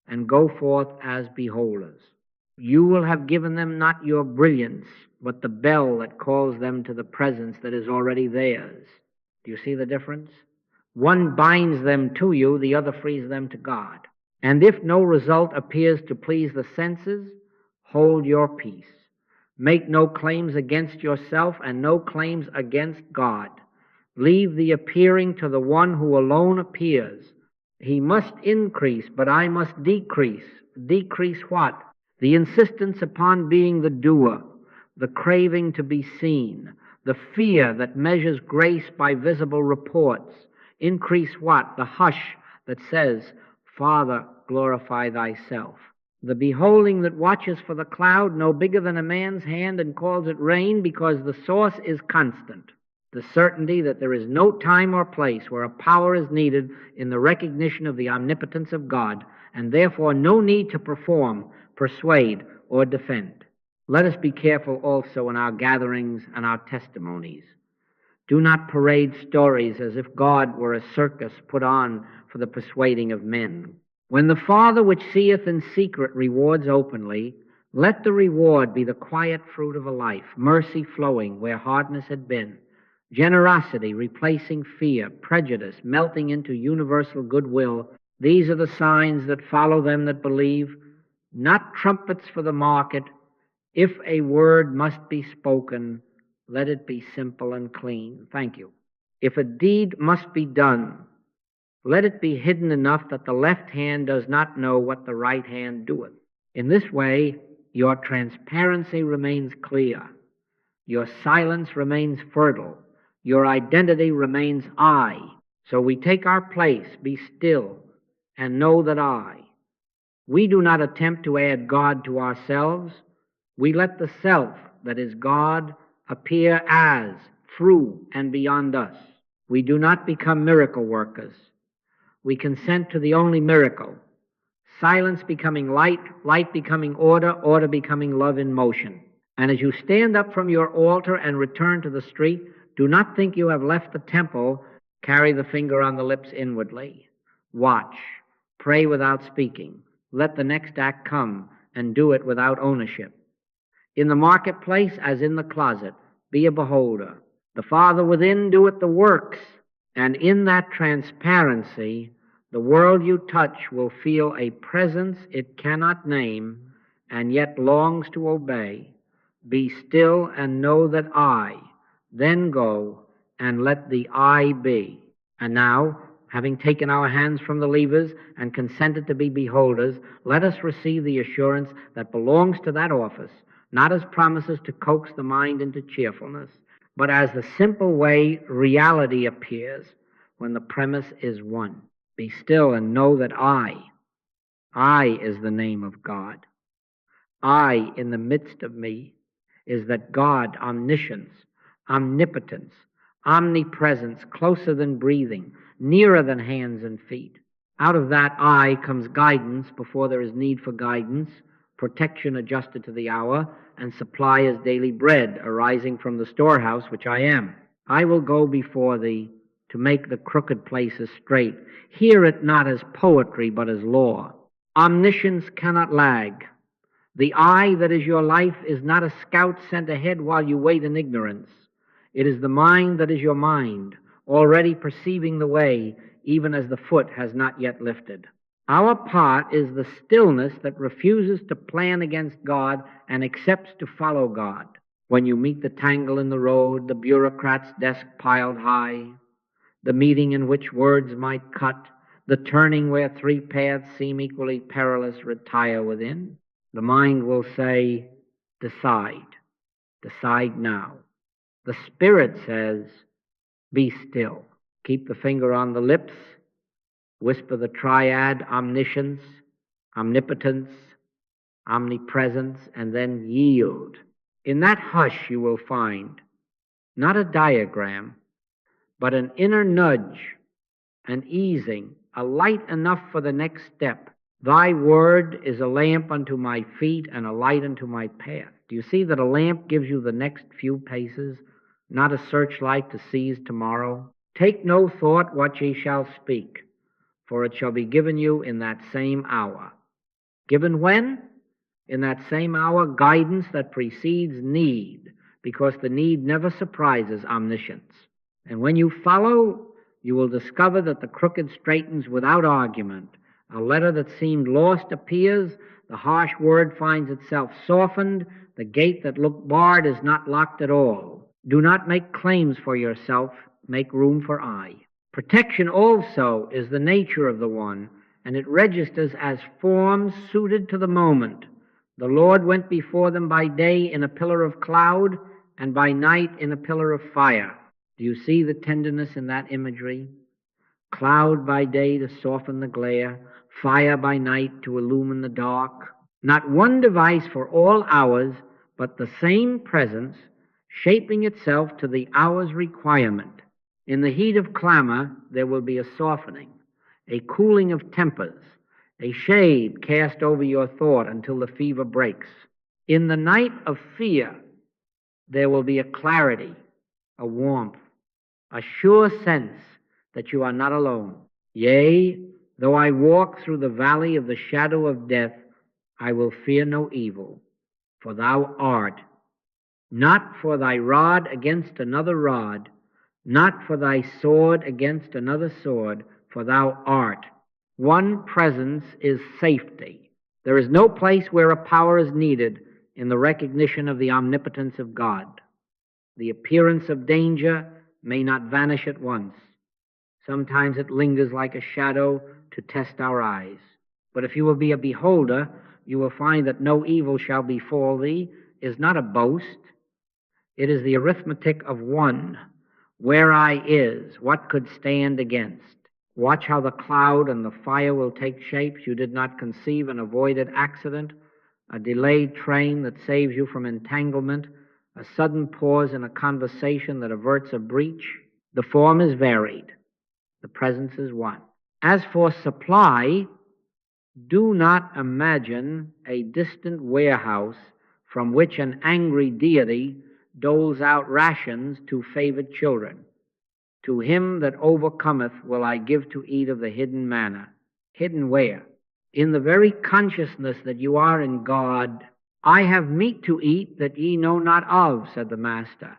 and go forth as beholders. You will have given them not your brilliance, but the bell that calls them to the presence that is already theirs. Do you see the difference? One binds them to you, the other frees them to God. And if no result appears to please the senses, hold your peace. Make no claims against yourself and no claims against God. Leave the appearing to the one who alone appears. He must increase, but I must decrease. Decrease what? The insistence upon being the doer, the craving to be seen, the fear that measures grace by visible reports. Increase what? The hush that says, Father, glorify thyself. The beholding that watches for the cloud no bigger than a man's hand and calls it rain because the source is constant. The certainty that there is no time or place where a power is needed in the recognition of the omnipotence of God, and therefore no need to perform, persuade, or defend. Let us be careful also in our gatherings and our testimonies. Do not parade stories as if God were a circus put on for the persuading of men. When the Father which seeth in secret rewards openly, let the reward be the quiet fruit of a life, mercy flowing where hardness had been, generosity replacing fear, prejudice melting into universal goodwill. These are the signs that follow them that believe, not trumpets for the market. If a word must be spoken, let it be simple and clean. Thank you. If a deed must be done, let it be hidden enough that the left hand does not know what the right hand doeth. In this way, your transparency remains clear. Your silence remains fertile. Your identity remains I. So we take our place, be still, and know that I. We do not attempt to add God to ourselves. We let the self that is God appear as, through, and beyond us. We do not become miracle workers. We consent to the only miracle, silence becoming light, light becoming order, order becoming love in motion. And as you stand up from your altar and return to the street, do not think you have left the temple. Carry the finger on the lips inwardly. Watch. Pray without speaking. Let the next act come, and do it without ownership. In the marketplace as in the closet, be a beholder. The Father within doeth the works, and in that transparency, the world you touch will feel a presence it cannot name, and yet longs to obey. Be still and know that I. Then go and let the I be. And now, having taken our hands from the levers and consented to be beholders, let us receive the assurance that belongs to that office, not as promises to coax the mind into cheerfulness, but as the simple way reality appears when the premise is one. Be still and know that I is the name of God. I in the midst of me is that God, omniscience, omnipotence, omnipresence, closer than breathing, nearer than hands and feet. Out of that I comes guidance before there is need for guidance, protection adjusted to the hour, and supply as daily bread arising from the storehouse which I am. I will go before thee, to make the crooked places straight. Hear it not as poetry, but as law. Omniscience cannot lag. The eye that is your life is not a scout sent ahead while you wait in ignorance. It is the mind that is your mind, already perceiving the way, even as the foot has not yet lifted. Our part is the stillness that refuses to plan against God and accepts to follow God. When you meet the tangle in the road, the bureaucrat's desk piled high, the meeting in which words might cut, the turning where three paths seem equally perilous, retire within. The mind will say, decide. Decide now. The Spirit says, be still. Keep the finger on the lips. Whisper the triad, omniscience, omnipotence, omnipresence, and then yield. In that hush you will find not a diagram, but an inner nudge, an easing, a light enough for the next step. Thy word is a lamp unto my feet and a light unto my path. Do you see that a lamp gives you the next few paces, not a searchlight to seize tomorrow? Take no thought what ye shall speak, for it shall be given you in that same hour. Given when? In that same hour, guidance that precedes need, because the need never surprises omniscience. And when you follow, you will discover that the crooked straightens without argument. A letter that seemed lost appears, the harsh word finds itself softened, the gate that looked barred is not locked at all. Do not make claims for yourself, make room for I. Protection also is the nature of the one, and it registers as forms suited to the moment. The Lord went before them by day in a pillar of cloud, and by night in a pillar of fire. Do you see the tenderness in that imagery? Cloud by day to soften the glare, fire by night to illumine the dark. Not one device for all hours, but the same presence shaping itself to the hour's requirement. In the heat of clamor, there will be a softening, a cooling of tempers, a shade cast over your thought until the fever breaks. In the night of fear, there will be a clarity, a warmth, a sure sense that you are not alone. Yea, though I walk through the valley of the shadow of death, I will fear no evil, for thou art, not for thy rod against another rod, not for thy sword against another sword, for thou art. One presence is safety. There is no place where a power is needed in the recognition of the omnipotence of God. The appearance of danger may not vanish at once. Sometimes it lingers like a shadow to test our eyes. But if you will be a beholder, you will find that no evil shall befall thee is not a boast. It is the arithmetic of one. Where I is, what could stand against? Watch how the cloud and the fire will take shapes you did not conceive, an avoided accident, a delayed train that saves you from entanglement, a sudden pause in a conversation that averts a breach. The form is varied. The presence is one. As for supply, do not imagine a distant warehouse from which an angry deity doles out rations to favored children. To him that overcometh will I give to eat of the hidden manna. Hidden where? In the very consciousness that you are in God. I have meat to eat that ye know not of, said the Master.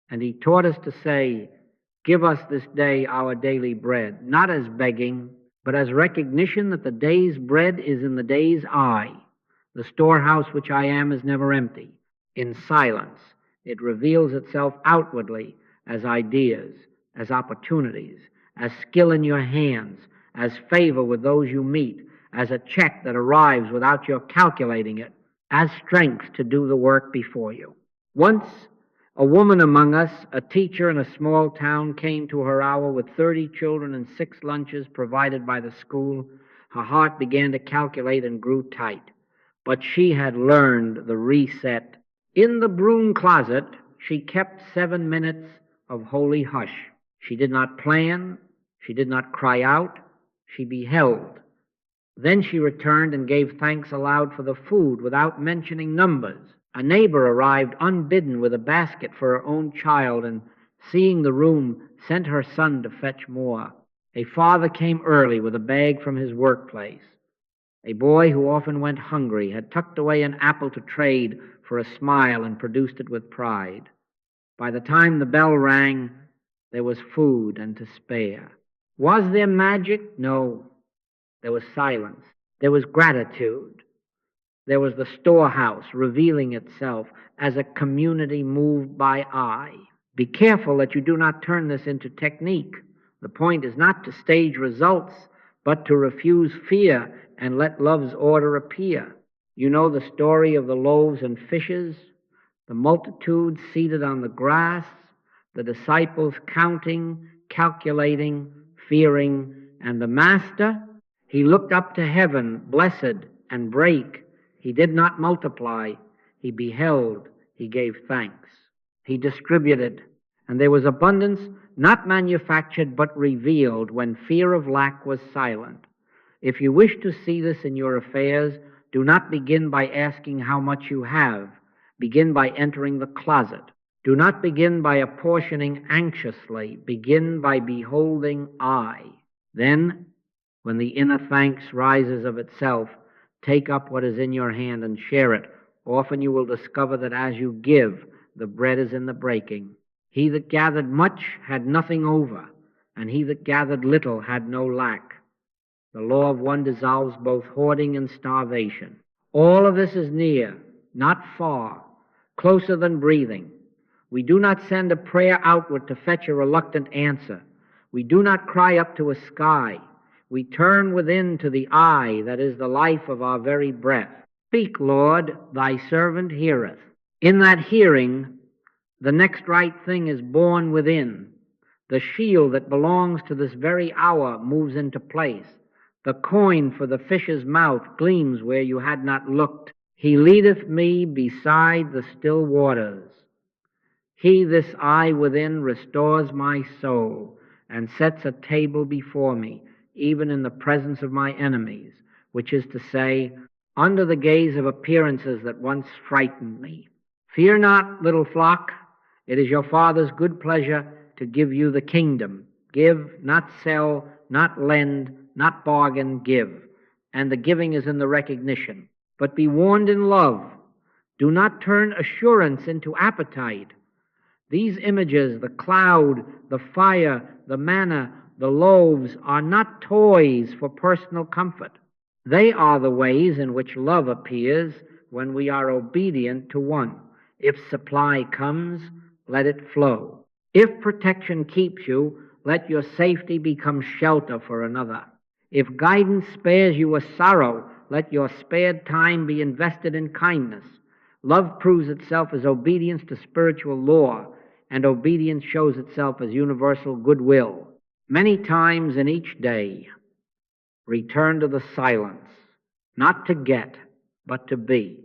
And he taught us to say, give us this day our daily bread, not as begging, but as recognition that the day's bread is in the day's eye. The storehouse which I am is never empty. In silence, it reveals itself outwardly as ideas, as opportunities, as skill in your hands, as favor with those you meet, as a check that arrives without your calculating it, as strength to do the work before you. Once, a woman among us, a teacher in a small town, came to her hour with 30 children and 6 lunches provided by the school. Her heart began to calculate and grew tight. But she had learned the reset. In the broom closet, she kept 7 minutes of holy hush. She did not plan. She did not cry out. She beheld. Then she returned and gave thanks aloud for the food without mentioning numbers. A neighbor arrived unbidden with a basket for her own child, and seeing the room, sent her son to fetch more. A father came early with a bag from his workplace. A boy who often went hungry had tucked away an apple to trade for a smile and produced it with pride. By the time the bell rang, there was food and to spare. Was there magic? No. There was silence. There was gratitude. There was the storehouse revealing itself as a community moved by eye. Be careful that you do not turn this into technique. The point is not to stage results, but to refuse fear and let love's order appear. You know the story of the loaves and fishes, the multitude seated on the grass, the disciples counting, calculating, fearing, and the Master, he looked up to heaven, blessed, and brake. He did not multiply. He beheld. He gave thanks. He distributed. And there was abundance, not manufactured, but revealed when fear of lack was silent. If you wish to see this in your affairs, do not begin by asking how much you have. Begin by entering the closet. Do not begin by apportioning anxiously. Begin by beholding I. Then, when the inner thanks rises of itself, take up what is in your hand and share it. Often you will discover that as you give, the bread is in the breaking. He that gathered much had nothing over, and he that gathered little had no lack. The law of one dissolves both hoarding and starvation. All of this is near, not far, closer than breathing. We do not send a prayer outward to fetch a reluctant answer. We do not cry up to a sky. We turn within to the eye that is the life of our very breath. Speak, Lord, thy servant heareth. In that hearing, the next right thing is born within. The shield that belongs to this very hour moves into place. The coin for the fish's mouth gleams where you had not looked. He leadeth me beside the still waters. He, this eye within, restores my soul and sets a table before me, even in the presence of my enemies, which is to say, under the gaze of appearances that once frightened me. Fear not, little flock. It is your Father's good pleasure to give you the kingdom. Give, not sell, not lend, not bargain, give. And the giving is in the recognition. But be warned in love. Do not turn assurance into appetite. These images, the cloud, the fire, the manna, the loaves, are not toys for personal comfort. They are the ways in which love appears when we are obedient to one. If supply comes, let it flow. If protection keeps you, let your safety become shelter for another. If guidance spares you a sorrow, let your spared time be invested in kindness. Love proves itself as obedience to spiritual law, and obedience shows itself as universal goodwill. Many times in each day, return to the silence, not to get, but to be.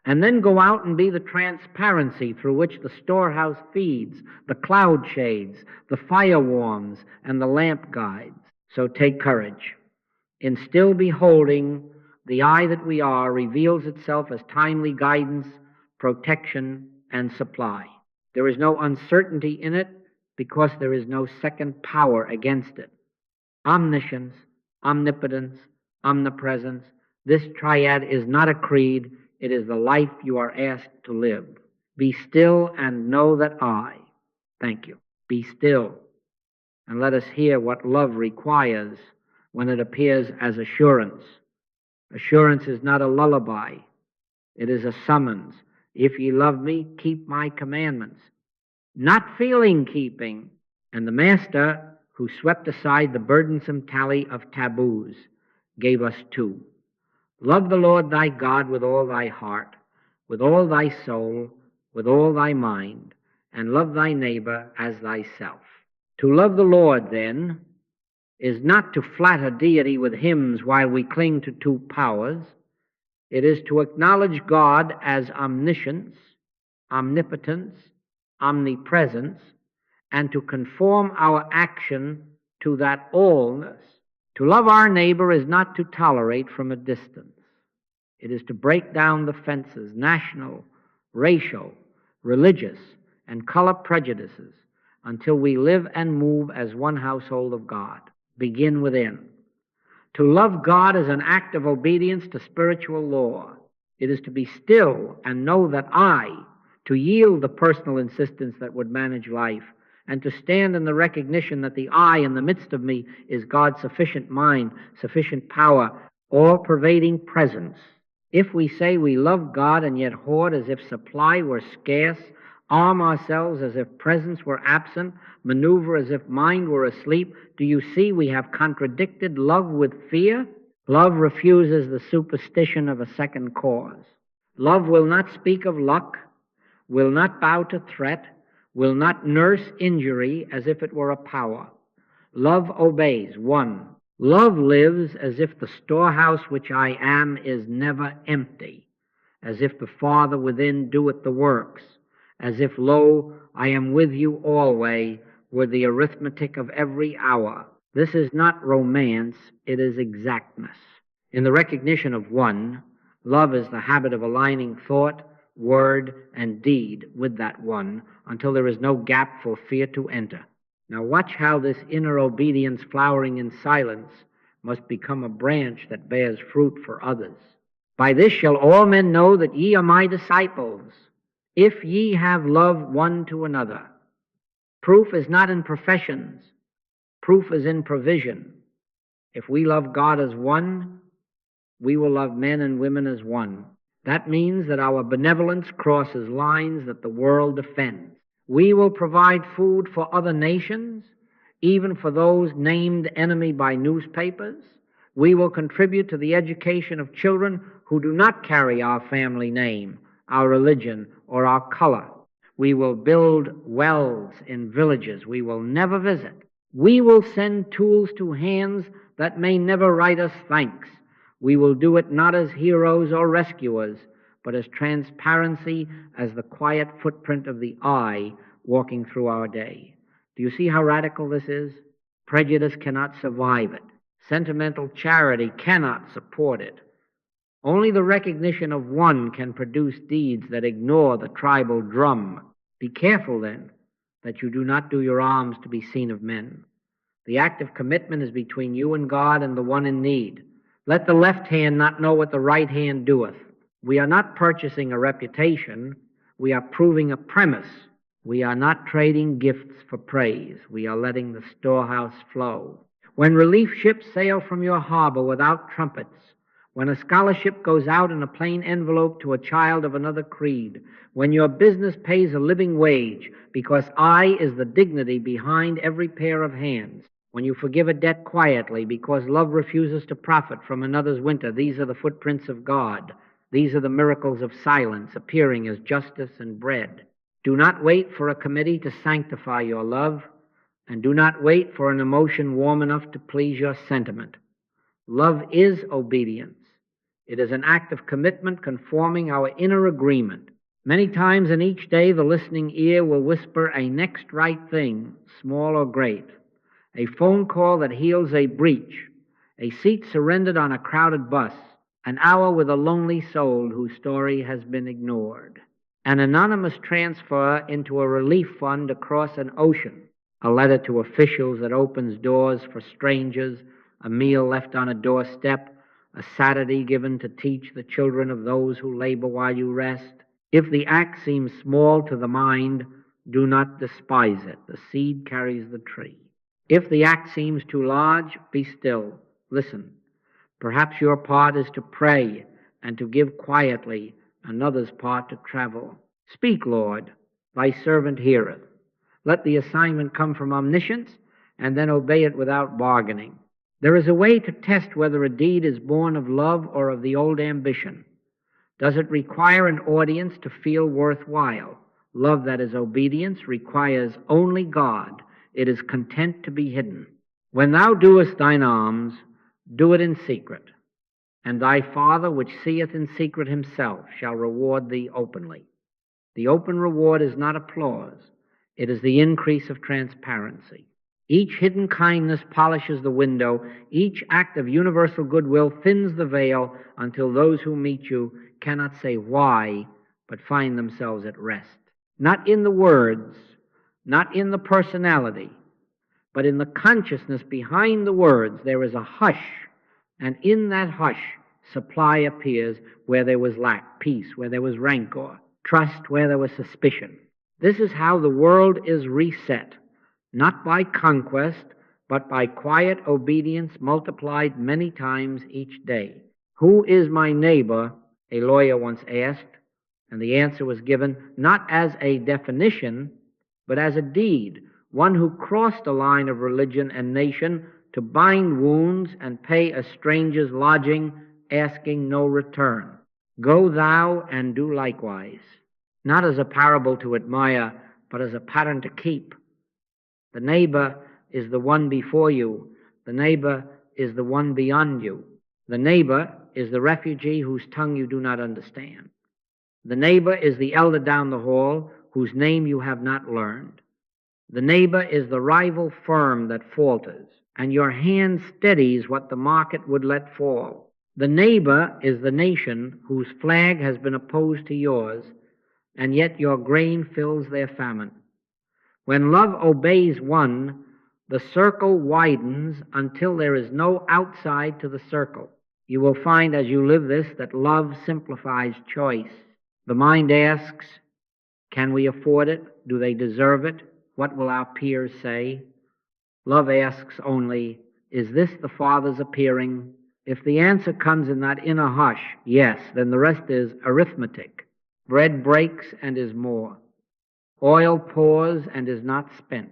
And then go out and be the transparency through which the storehouse feeds, the cloud shades, the fire warms, and the lamp guides. So take courage. In still beholding, the eye that we are reveals itself as timely guidance, protection, and supply. There is no uncertainty in it because there is no second power against it. Omniscience, omnipotence, omnipresence, this triad is not a creed. It is the life you are asked to live. Be still and know that I. Thank you. Be still and let us hear what love requires when it appears as assurance. Assurance is not a lullaby. It is a summons. If ye love me, keep my commandments. Not feeling keeping. And the Master, who swept aside the burdensome tally of taboos, gave us two. Love the Lord thy God with all thy heart, with all thy soul, with all thy mind, and love thy neighbor as thyself. To love the Lord, then, is not to flatter deity with hymns while we cling to two powers. It is to acknowledge God as omniscience, omnipotence, omnipresence, and to conform our action to that allness. To love our neighbor is not to tolerate from a distance. It is to break down the fences, national, racial, religious, and color prejudices, until we live and move as one household of God. Begin within. To love God is an act of obedience to spiritual law. It is to be still and know that to yield the personal insistence that would manage life, and to stand in the recognition that the I in the midst of me is God's sufficient mind, sufficient power, all-pervading presence. If we say we love God and yet hoard as if supply were scarce, arm ourselves as if presence were absent, maneuver as if mind were asleep, do you see we have contradicted love with fear? Love refuses the superstition of a second cause. Love will not speak of luck, will not bow to threat, will not nurse injury as if it were a power. Love obeys. 1. Love lives as if the storehouse which I am is never empty, as if the Father within doeth the works, as if, lo, I am with you alway, were the arithmetic of every hour. This is not romance, it is exactness. In the recognition of one, love is the habit of aligning thought, word, and deed with that one until there is no gap for fear to enter. Now watch how this inner obedience flowering in silence must become a branch that bears fruit for others. By this shall all men know that ye are my disciples, if ye have love one to another. Proof is not in professions. Proof is in provision. If we love God as one, we will love men and women as one. That means that our benevolence crosses lines that the world defends. We will provide food for other nations, even for those named enemy by newspapers. We will contribute to the education of children who do not carry our family name, our religion, or our color. We will build wells in villages we will never visit. We will send tools to hands that may never write us thanks. We will do it not as heroes or rescuers, but as transparency, as the quiet footprint of the I walking through our day. Do you see how radical this is? Prejudice cannot survive it. Sentimental charity cannot support it. Only the recognition of one can produce deeds that ignore the tribal drum. Be careful, then, that you do not do your alms to be seen of men. The act of commitment is between you and God and the one in need. Let the left hand not know what the right hand doeth. We are not purchasing a reputation. We are proving a premise. We are not trading gifts for praise. We are letting the storehouse flow. When relief ships sail from your harbor without trumpets, when a scholarship goes out in a plain envelope to a child of another creed, when your business pays a living wage because I is the dignity behind every pair of hands, when you forgive a debt quietly because love refuses to profit from another's winter, these are the footprints of God. These are the miracles of silence appearing as justice and bread. Do not wait for a committee to sanctify your love, and do not wait for an emotion warm enough to please your sentiment. Love is obedience. It is an act of commitment conforming our inner agreement. Many times in each day the listening ear will whisper a next right thing, small or great. A phone call that heals a breach, a seat surrendered on a crowded bus, an hour with a lonely soul whose story has been ignored, an anonymous transfer into a relief fund across an ocean, a letter to officials that opens doors for strangers, a meal left on a doorstep, a Saturday given to teach the children of those who labor while you rest. If the act seems small to the mind, do not despise it. The seed carries the tree. If the act seems too large, be still. Listen. Perhaps your part is to pray and to give quietly, another's part to travel. Speak, Lord, thy servant heareth. Let the assignment come from Omniscience, and then obey it without bargaining. There is a way to test whether a deed is born of love or of the old ambition. Does it require an audience to feel worthwhile? Love that is obedience requires only God. It is content to be hidden. When thou doest thine alms, do it in secret, and thy Father which seeth in secret himself shall reward thee openly. The open reward is not applause. It is the increase of transparency. Each hidden kindness polishes the window. Each act of universal goodwill thins the veil until those who meet you cannot say why, but find themselves at rest. Not in the words, not in the personality, but in the consciousness behind the words. There is a hush, and in that hush, supply appears where there was lack, peace where there was rancor, trust where there was suspicion. This is how the world is reset, not by conquest, but by quiet obedience multiplied many times each day. Who is my neighbor? A lawyer once asked, and the answer was given not as a definition, but as a deed, one who crossed a line of religion and nation to bind wounds and pay a stranger's lodging, asking no return. Go thou and do likewise, not as a parable to admire, but as a pattern to keep. The neighbor is the one before you. The neighbor is the one beyond you. The neighbor is the refugee whose tongue you do not understand. The neighbor is the elder down the hall whose name you have not learned. The neighbor is the rival firm that falters, and your hand steadies what the market would let fall. The neighbor is the nation whose flag has been opposed to yours, and yet your grain fills their famine. When love obeys one, the circle widens until there is no outside to the circle. You will find as you live this that love simplifies choice. The mind asks, can we afford it? Do they deserve it? What will our peers say? Love asks only, is this the Father's appearing? If the answer comes in that inner hush, yes, then the rest is arithmetic. Bread breaks and is more. Oil pours and is not spent.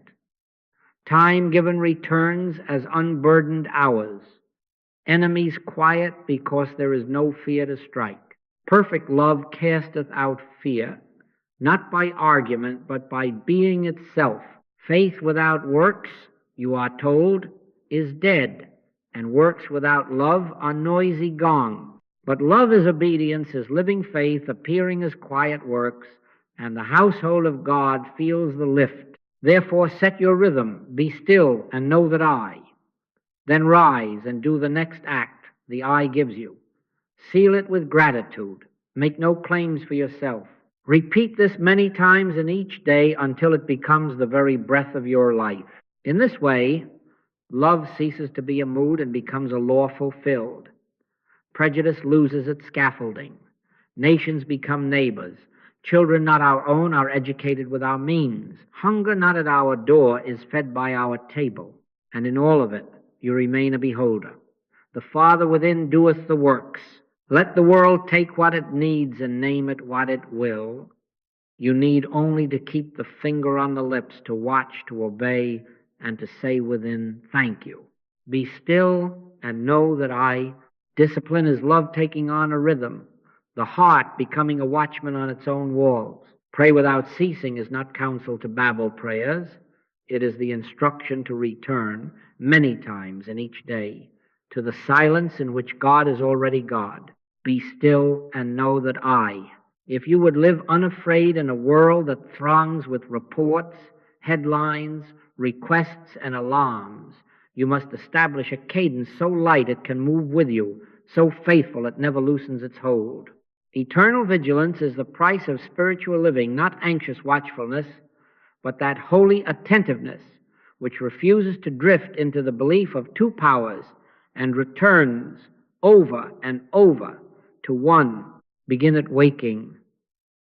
Time given returns as unburdened hours. Enemies quiet because there is no fear to strike. Perfect love casteth out fear, not by argument, but by being itself. Faith without works, you are told, is dead, and works without love are noisy gong. But love is obedience, is living faith, appearing as quiet works, and the household of God feels the lift. Therefore set your rhythm, be still, and know that I. Then rise and do the next act the I gives you. Seal it with gratitude. Make no claims for yourself. Repeat this many times in each day until it becomes the very breath of your life. In this way, love ceases to be a mood and becomes a law fulfilled. Prejudice loses its scaffolding. Nations become neighbors. Children not our own are educated with our means. Hunger not at our door is fed by our table. And in all of it, you remain a beholder. The Father within doeth the works. Let the world take what it needs and name it what it will. You need only to keep the finger on the lips, to watch, to obey, and to say within, thank you. Be still and know that I. Discipline is love taking on a rhythm, the heart becoming a watchman on its own walls. Pray without ceasing is not counsel to babble prayers. It is the instruction to return many times in each day to the silence in which God is already God. Be still and know that I. If you would live unafraid in a world that throngs with reports, headlines, requests, and alarms, you must establish a cadence so light it can move with you, so faithful it never loosens its hold. Eternal vigilance is the price of spiritual living, not anxious watchfulness, but that holy attentiveness which refuses to drift into the belief of two powers and returns over and over to one. Begin at waking.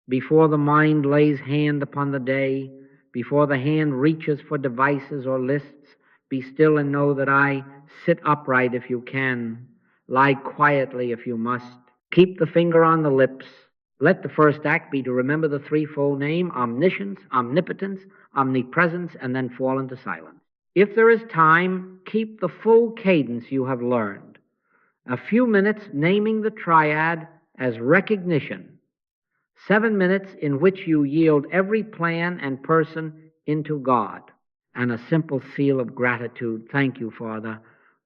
Before the mind lays hand upon the day, before the hand reaches for devices or lists, be still and know that I. Sit upright if you can. Lie quietly if you must. Keep the finger on the lips. Let the first act be to remember the threefold name, Omniscience, Omnipotence, Omnipresence, and then fall into silence. If there is time, keep the full cadence you have learned. A few minutes naming the triad as recognition. 7 minutes in which you yield every plan and person into God. And a simple seal of gratitude. Thank you, Father.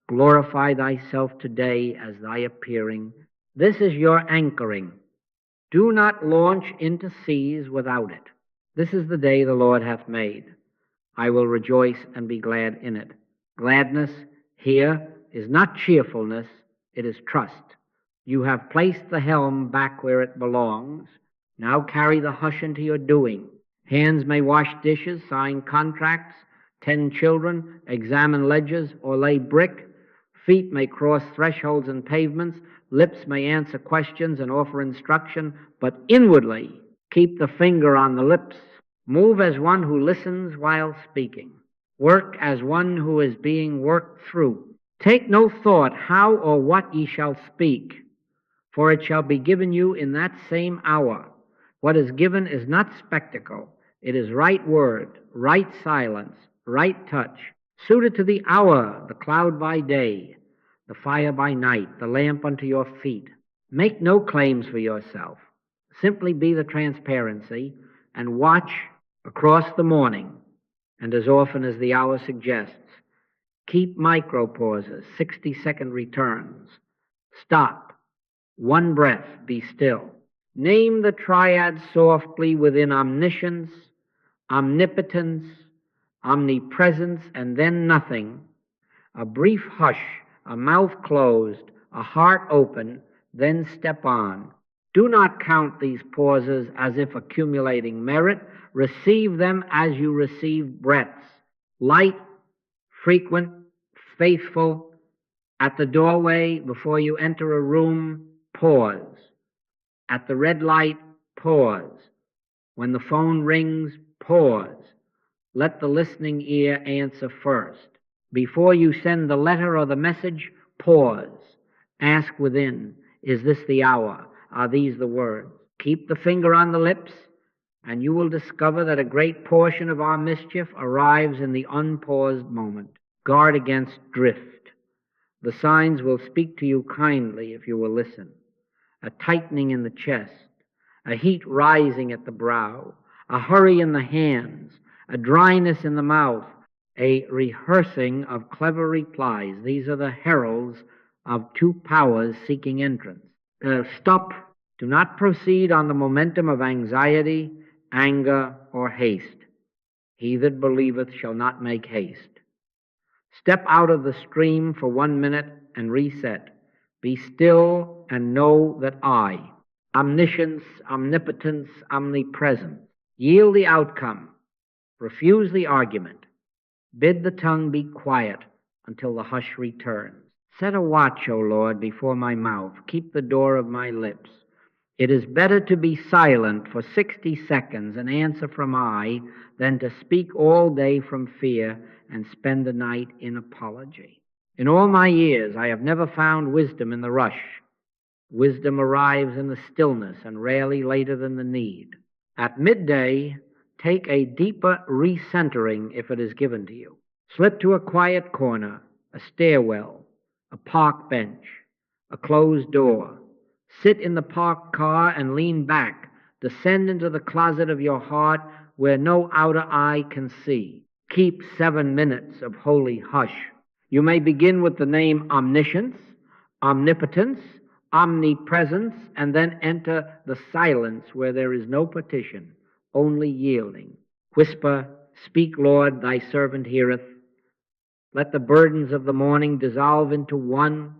Glorify thyself today as thy appearing. This is your anchoring. Do not launch into seas without it. This is the day the Lord hath made. I will rejoice and be glad in it. Gladness here is not cheerfulness, it is trust. You have placed the helm back where it belongs. Now carry the hush into your doing, Hands may wash dishes, sign contracts, tend children, examine ledgers, or lay brick. Feet may cross thresholds and pavements. Lips may answer questions and offer instruction, but inwardly keep the finger on the lips. Move as one who listens while speaking. Work as one who is being worked through. Take no thought how or what ye shall speak, for it shall be given you in that same hour. What is given is not spectacle. It is right word, right silence, right touch, suited to the hour, the cloud by day, the fire by night, the lamp unto your feet. Make no claims for yourself. Simply be the transparency and watch across the morning, and as often as the hour suggests. Keep micro pauses, 60-second returns. Stop. One breath, be still. Name the triad softly within omniscience, omnipotence, omnipresence, and then nothing. A brief hush, a mouth closed, a heart open, then step on. Do not count these pauses as if accumulating merit. Receive them as you receive breaths. Light, frequent, faithful. At the doorway, before you enter a room, pause. At the red light, pause. When the phone rings, pause. Let the listening ear answer first. Before you send the letter or the message, pause. Ask within, is this the hour? Are these the words? Keep the finger on the lips, and you will discover that a great portion of our mischief arrives in the unpaused moment. Guard against drift. The signs will speak to you kindly if you will listen. A tightening in the chest, a heat rising at the brow, a hurry in the hands, a dryness in the mouth, a rehearsing of clever replies. These are the heralds of two powers seeking entrance. Stop. Do not proceed on the momentum of anxiety, anger, or haste. He that believeth shall not make haste. Step out of the stream for 1 minute and reset. Be still and know that I, omniscience, omnipotence, omnipresence, yield the outcome, refuse the argument, bid the tongue be quiet until the hush returns. Set a watch, O Lord, before my mouth. Keep the door of my lips. It is better to be silent for 60 seconds and answer from I than to speak all day from fear and spend the night in apology. In all my years, I have never found wisdom in the rush. Wisdom arrives in the stillness and rarely later than the need. At midday, take a deeper recentering if it is given to you. Slip to a quiet corner, a stairwell, a park bench, a closed door. Sit in the parked car and lean back. Descend into the closet of your heart where no outer eye can see. Keep 7 minutes of holy hush. You may begin with the name Omniscience, Omnipotence, Omnipresence, and then enter the silence where there is no petition, only yielding. Whisper, speak, Lord, thy servant heareth. Let the burdens of the morning dissolve into one.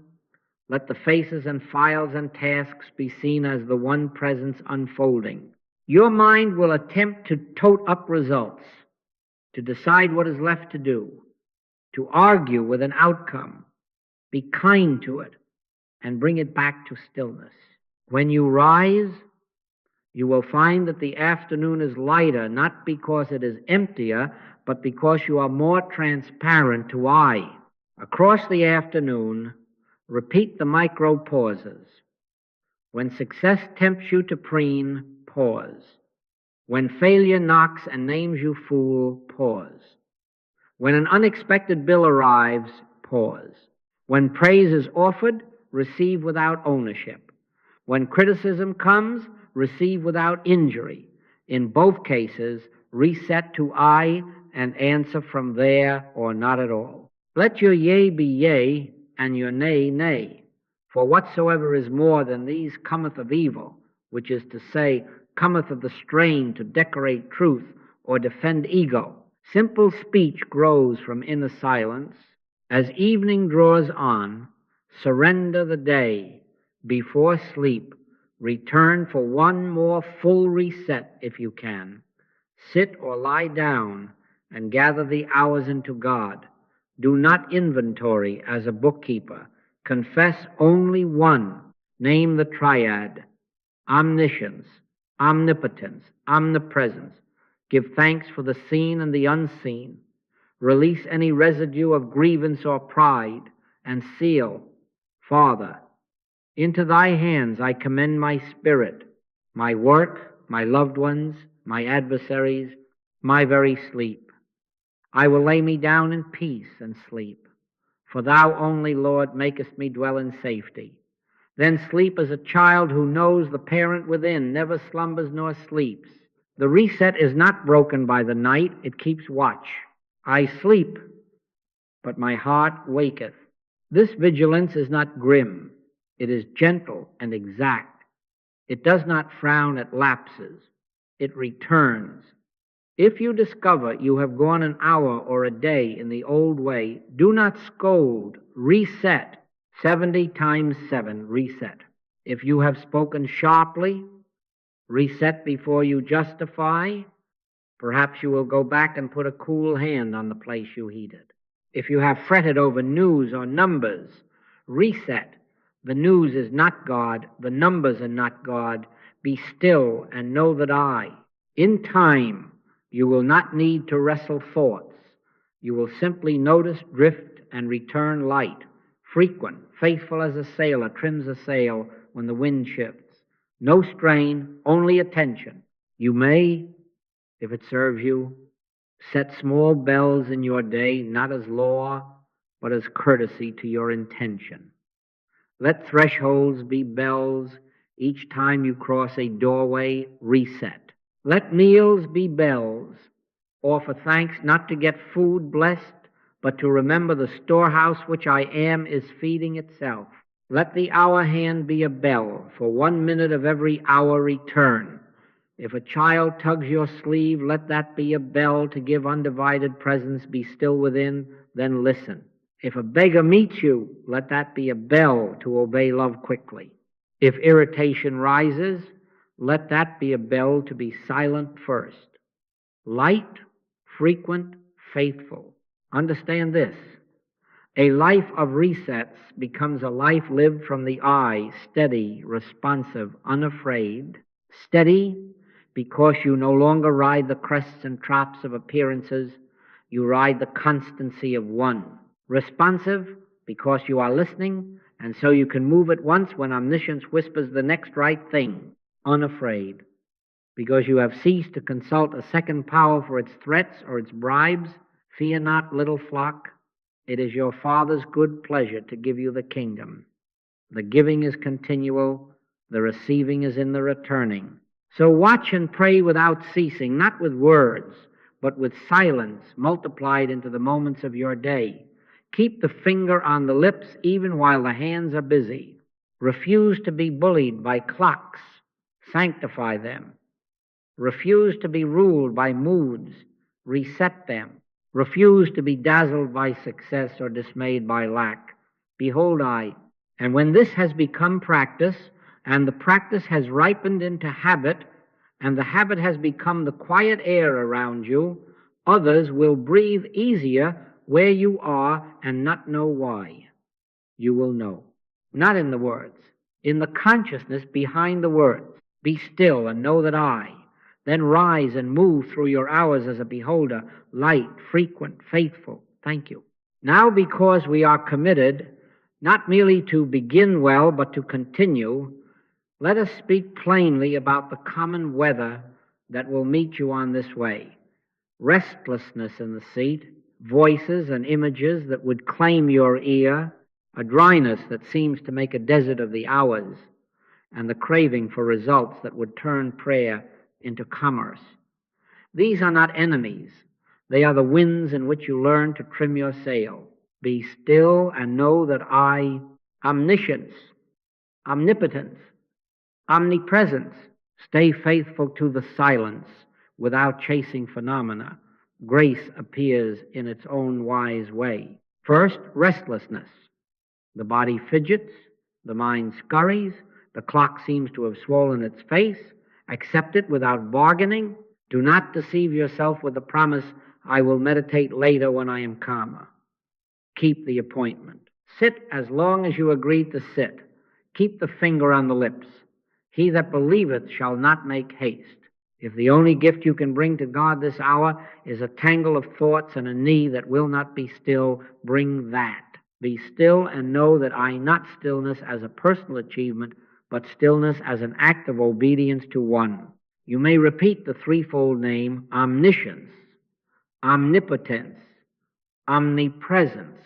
Let the faces and files and tasks be seen as the one presence unfolding. Your mind will attempt to tote up results, to decide what is left to do, to argue with an outcome. Be kind to it and bring it back to stillness. When you rise, you will find that the afternoon is lighter, not because it is emptier, but because you are more transparent to I. Across the afternoon, repeat the micro pauses. When success tempts you to preen, pause. When failure knocks and names you fool, pause. When an unexpected bill arrives, pause. When praise is offered, receive without ownership. When criticism comes, receive without injury. In both cases, reset to I and answer from there or not at all. Let your yea be yea and your nay, nay. For whatsoever is more than these cometh of evil, which is to say, cometh of the strain to decorate truth or defend ego. Simple speech grows from inner silence. As evening draws on, surrender the day. Before sleep, return for one more full reset if you can. Sit or lie down and gather the hours into God. Do not inventory as a bookkeeper. Confess only one. Name the triad: omniscience, omnipotence, omnipresence. Give thanks for the seen and the unseen. Release any residue of grievance or pride, and seal: Father, into thy hands I commend my spirit, my work, my loved ones, my adversaries, my very sleep. I will lay me down in peace and sleep, for thou only, Lord, makest me dwell in safety. Then sleep as a child who knows the parent within never slumbers nor sleeps. The reset is not broken by the night, it keeps watch. I sleep, but my heart waketh. This vigilance is not grim, it is gentle and exact. It does not frown at lapses, it returns. If you discover you have gone an hour or a day in the old way, do not scold, reset. 70 times 7, reset. If you have spoken sharply, reset before you justify. Perhaps you will go back and put a cool hand on the place you heated. If you have fretted over news or numbers, reset. The news is not God, the numbers are not God. Be still and know that I. In time, you will not need to wrestle thoughts. You will simply notice, drift, and return light, frequent, faithful as a sailor trims a sail when the wind shifts. No strain, only attention. You may, if it serves you, set small bells in your day, not as law, but as courtesy to your intention. Let thresholds be bells. Each time you cross a doorway, reset. Let meals be bells. Offer thanks not to get food blessed, but to remember the storehouse which I am is feeding itself. Let the hour hand be a bell. For 1 minute of every hour return. If a child tugs your sleeve, let that be a bell to give undivided presence. Be still within, then listen. If a beggar meets you, let that be a bell to obey love quickly. If irritation rises, let that be a bell to be silent first. Light, frequent, faithful. Understand this. A life of resets becomes a life lived from the I, steady, responsive, unafraid. Steady because you no longer ride the crests and troughs of appearances, you ride the constancy of one. Responsive because you are listening, and so you can move at once when omniscience whispers the next right thing. Unafraid because you have ceased to consult a second power for its threats or its bribes. Fear not, little flock. It is your Father's good pleasure to give you the kingdom. The giving is continual, the receiving is in the returning. So watch and pray without ceasing, not with words, but with silence multiplied into the moments of your day. Keep the finger on the lips even while the hands are busy. Refuse to be bullied by clocks. Sanctify them. Refuse to be ruled by moods. Reset them. Refuse to be dazzled by success or dismayed by lack. Behold, and when this has become practice, and the practice has ripened into habit, and the habit has become the quiet air around you, others will breathe easier where you are and not know why. You will know. Not in the words, in the consciousness behind the words. Be still and know that I. Then rise and move through your hours as a beholder, light, frequent, faithful. Thank you. Now, because we are committed not merely to begin well, but to continue, let us speak plainly about the common weather that will meet you on this way. Restlessness in the seat, voices and images that would claim your ear, a dryness that seems to make a desert of the hours, and the craving for results that would turn prayer into commerce. These are not enemies. They are the winds in which you learn to trim your sail. Be still and know that I, omniscience, omnipotence, omnipresence, stay faithful to the silence without chasing phenomena. Grace appears in its own wise way. First, restlessness. The body fidgets, the mind scurries, the clock seems to have swollen its face. Accept it without bargaining. Do not deceive yourself with the promise, I will meditate later when I am calmer. Keep the appointment. Sit as long as you agreed to sit. Keep the finger on the lips. He that believeth shall not make haste. If the only gift you can bring to God this hour is a tangle of thoughts and a knee that will not be still, bring that. Be still and know that I not stillness as a personal achievement, but stillness as an act of obedience to one. You may repeat the threefold name, Omniscience, Omnipotence, Omnipresence,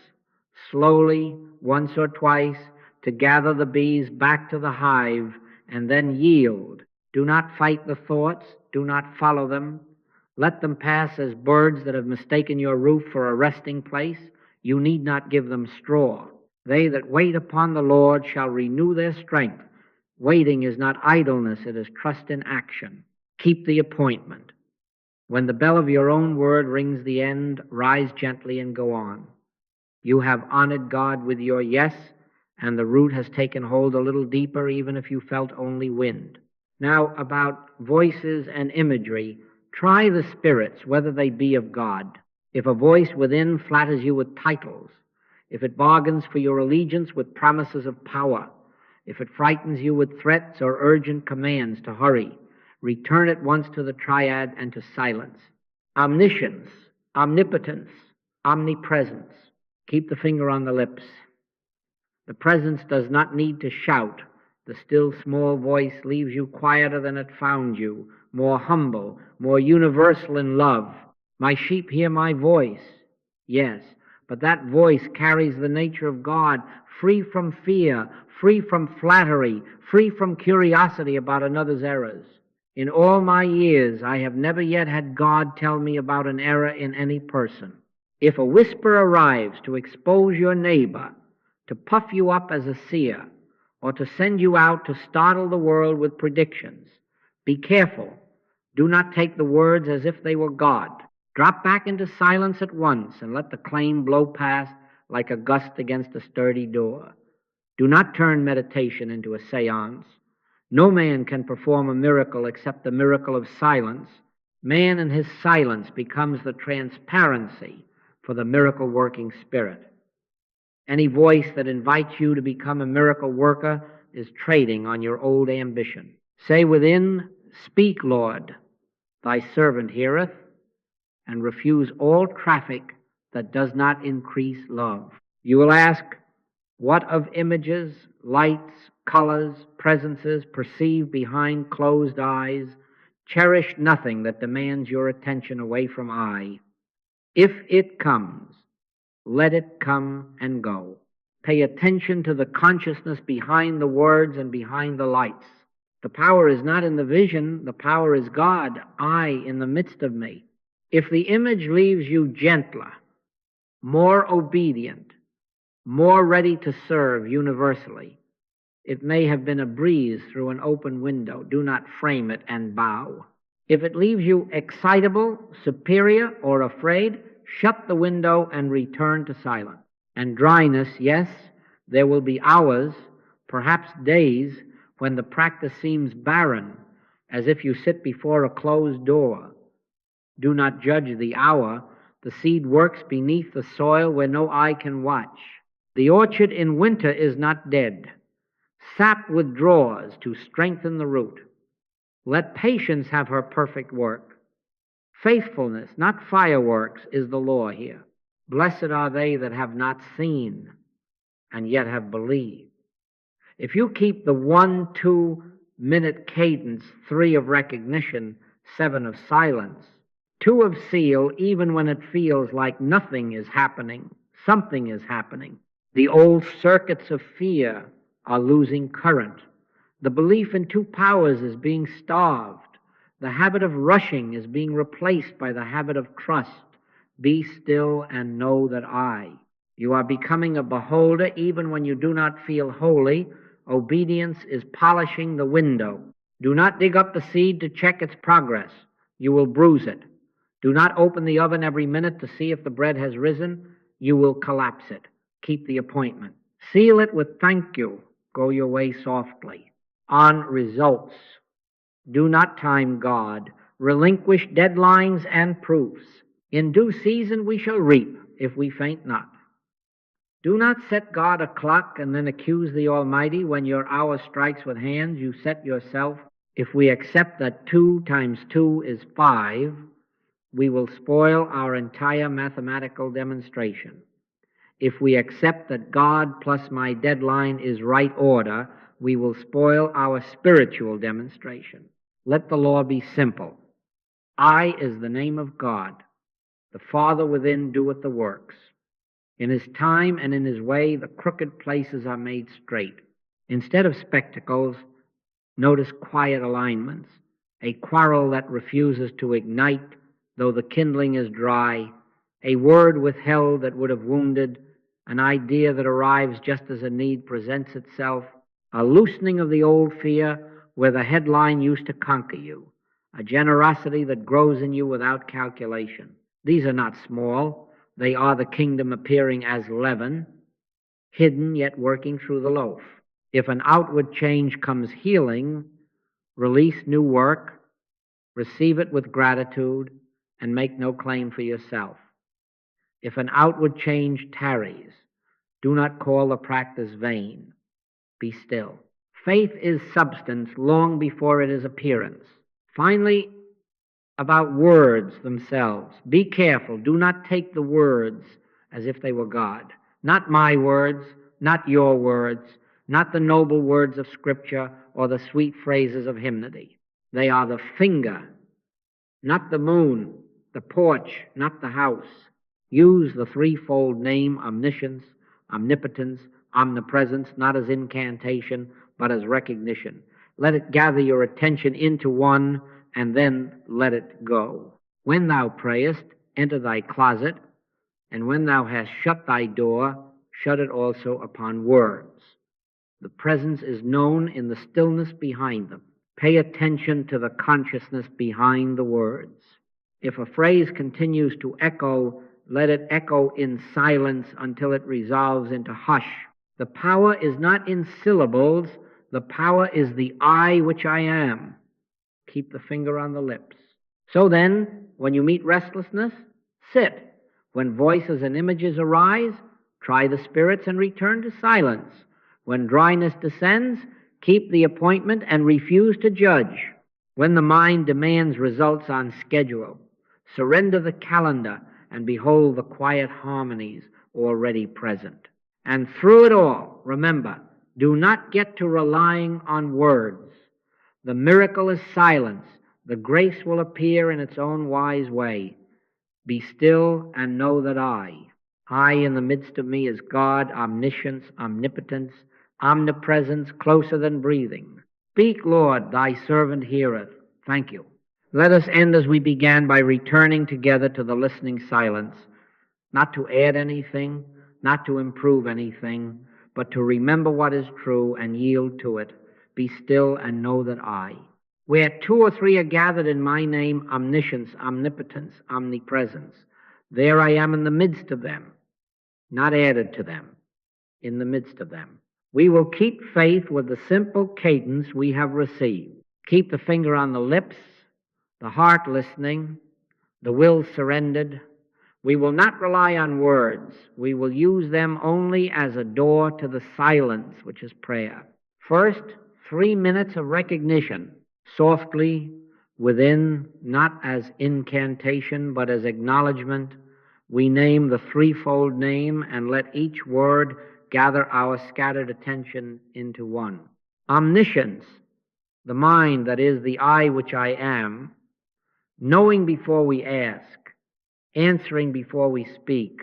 slowly, once or twice, to gather the bees back to the hive and then yield. Do not fight the thoughts. Do not follow them. Let them pass as birds that have mistaken your roof for a resting place. You need not give them straw. They that wait upon the Lord shall renew their strength. Waiting is not idleness, it is trust in action. Keep the appointment. When the bell of your own word rings the end, rise gently and go on. You have honored God with your yes, and the root has taken hold a little deeper, even if you felt only wind. Now, about voices and imagery, try the spirits, whether they be of God. If a voice within flatters you with titles, if it bargains for your allegiance with promises of power, if it frightens you with threats or urgent commands to hurry, return at once to the triad and to silence. Omniscience, omnipotence, omnipresence. Keep the finger on the lips. The presence does not need to shout. The still small voice leaves you quieter than it found you, more humble, more universal in love. My sheep hear my voice. Yes, but that voice carries the nature of God, free from fear, free from flattery, free from curiosity about another's errors. In all my years, I have never yet had God tell me about an error in any person. If a whisper arrives to expose your neighbor, to puff you up as a seer, or to send you out to startle the world with predictions, be careful. Do not take the words as if they were God. Drop back into silence at once and let the claim blow past like a gust against a sturdy door. Do not turn meditation into a seance. No man can perform a miracle except the miracle of silence. Man in his silence becomes the transparency for the miracle-working Spirit. Any voice that invites you to become a miracle worker is trading on your old ambition. Say within, speak, Lord, thy servant heareth, and refuse all traffic that does not increase love. You will ask, what of images, lights, colors, presences perceived behind closed eyes? Cherish nothing that demands your attention away from I. If it comes, let it come and go. Pay attention to the consciousness behind the words and behind the lights. The power is not in the vision, the power is God, I in the midst of me. If the image leaves you gentler, more obedient, more ready to serve universally, it may have been a breeze through an open window. Do not frame it and bow. If it leaves you excitable, superior, or afraid, shut the window and return to silence. And dryness, yes, there will be hours, perhaps days, when the practice seems barren, as if you sit before a closed door. Do not judge the hour. The seed works beneath the soil where no eye can watch. The orchard in winter is not dead. Sap withdraws to strengthen the root. Let patience have her perfect work. Faithfulness, not fireworks, is the law here. Blessed are they that have not seen and yet have believed. If you keep the 1-2 minute cadence, 3 of recognition, 7 of silence, 2 of seal, even when it feels like nothing is happening, something is happening. The old circuits of fear are losing current. The belief in 2 powers is being starved. The habit of rushing is being replaced by the habit of trust. Be still and know that I. You are becoming a beholder even when you do not feel holy. Obedience is polishing the window. Do not dig up the seed to check its progress. You will bruise it. Do not open the oven every minute to see if the bread has risen. You will collapse it. Keep the appointment. Seal it with thank you. Go your way softly. On results. Do not time God. relinquish deadlines and proofs. In due season we shall reap, if we faint not. Do not set God a clock and then accuse the Almighty when your hour strikes with hands. You set yourself. If we accept that 2 times 2 is 5, we will spoil our entire mathematical demonstration. If we accept that God plus my deadline is right order, we will spoil our spiritual demonstration. Let the law be simple. I is the name of God. The Father within doeth the works. In his time and in his way, the crooked places are made straight. Instead of spectacles, notice quiet alignments, a quarrel that refuses to ignite, though the kindling is dry, a word withheld that would have wounded, an idea that arrives just as a need presents itself, a loosening of the old fear where the headline used to conquer you, a generosity that grows in you without calculation. These are not small. They are the kingdom appearing as leaven, hidden yet working through the loaf. If an outward change comes healing, release new work, receive it with gratitude, and make no claim for yourself. If an outward change tarries, do not call the practice vain. Be still. Faith is substance long before it is appearance. Finally, about words themselves. Be careful. Do not take the words as if they were God. Not my words, not your words, not the noble words of Scripture or the sweet phrases of hymnody. They are the finger, not the moon, the porch, not the house. Use the threefold name Omniscience, Omnipotence, Omnipresence, not as incantation, but as recognition. Let it gather your attention into one, and then let it go. When thou prayest, enter thy closet, and when thou hast shut thy door, shut it also upon words. The presence is known in the stillness behind them. Pay attention to the consciousness behind the words. If a phrase continues to echo, let it echo in silence until it resolves into hush. The power is not in syllables. The power is the I which I am. Keep the finger on the lips. So then, when you meet restlessness, sit. When voices and images arise, try the spirits and return to silence. When dryness descends, keep the appointment and refuse to judge. When the mind demands results on schedule, surrender the calendar and behold the quiet harmonies already present. And through it all, remember, do not get to relying on words. The miracle is silence. The grace will appear in its own wise way. Be still and know that I in the midst of me is God, omniscience, omnipotence, omnipresence, closer than breathing. Speak, Lord, thy servant heareth. Thank you. Let us end as we began by returning together to the listening silence, not to add anything, not to improve anything, but to remember what is true and yield to it. Be still and know that I. Where 2 or 3 are gathered in my name, omniscience, omnipotence, omnipresence, there I am in the midst of them, not added to them, in the midst of them. We will keep faith with the simple cadence we have received. Keep the finger on the lips, the heart listening, the will surrendered. We will not rely on words. We will use them only as a door to the silence, which is prayer. First, 3 minutes of recognition, softly, within, not as incantation, but as acknowledgement. We name the threefold name and let each word gather our scattered attention into one. Omniscience, the mind that is the I which I am, knowing before we ask, answering before we speak,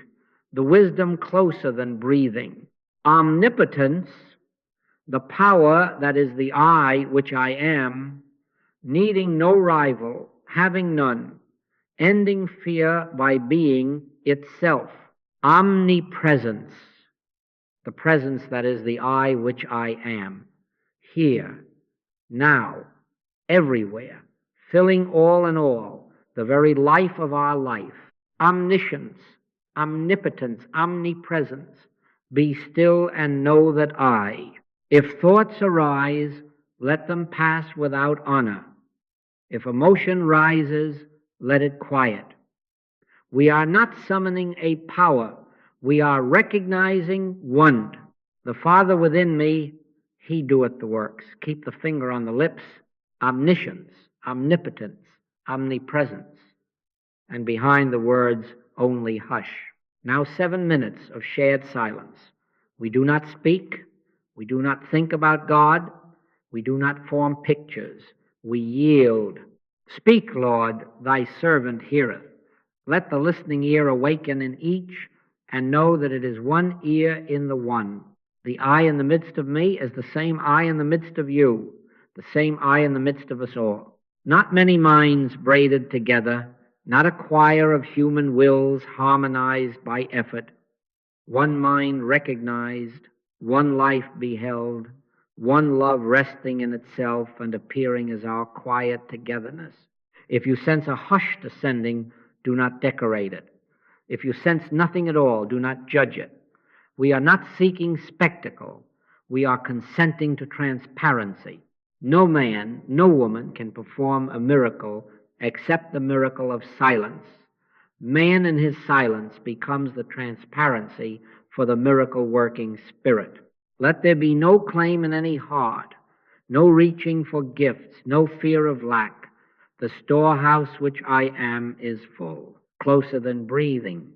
the wisdom closer than breathing. Omnipotence, the power that is the I which I am, needing no rival, having none, ending fear by being itself. Omnipresence, the presence that is the I which I am, here, now, everywhere, filling all in all, the very life of our life. Omniscience, omnipotence, omnipresence, be still and know that I. If thoughts arise, let them pass without honor. If emotion rises, let it quiet. We are not summoning a power. We are recognizing one. The Father within me, He doeth the works. Keep the finger on the lips. Omniscience, omnipotence, omnipresence. And behind the words, only hush. Now 7 minutes of shared silence. We do not speak. We do not think about God. We do not form pictures. We yield. Speak, Lord, thy servant heareth. Let the listening ear awaken in each and know that it is one ear in the one. The I in the midst of me is the same I in the midst of you, the same I in the midst of us all. Not many minds braided together, not a choir of human wills harmonized by effort. One mind recognized, one life beheld, one love resting in itself and appearing as our quiet togetherness. If you sense a hush descending, do not decorate it. If you sense nothing at all, do not judge it. We are not seeking spectacle. We are consenting to transparency. No man, no woman can perform a miracle except the miracle of silence. Man in his silence becomes the transparency for the miracle-working Spirit. Let there be no claim in any heart, no reaching for gifts, no fear of lack. The storehouse which I am is full, closer than breathing,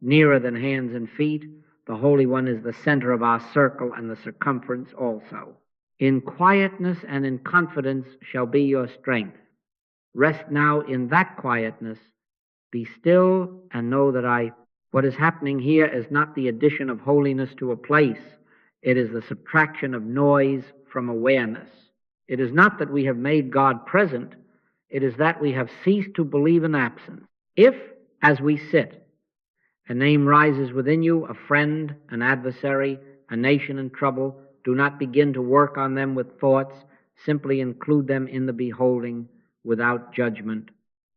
nearer than hands and feet. The Holy One is the center of our circle and the circumference also. In quietness and in confidence shall be your strength. Rest now in that quietness. Be still and know that what is happening here is not the addition of holiness to a place. It is the subtraction of noise from awareness. It is not that we have made God present. It is that we have ceased to believe in absence. If, as we sit, a name rises within you, a friend, an adversary, a nation in trouble, do not begin to work on them with thoughts. Simply include them in the beholding without judgment,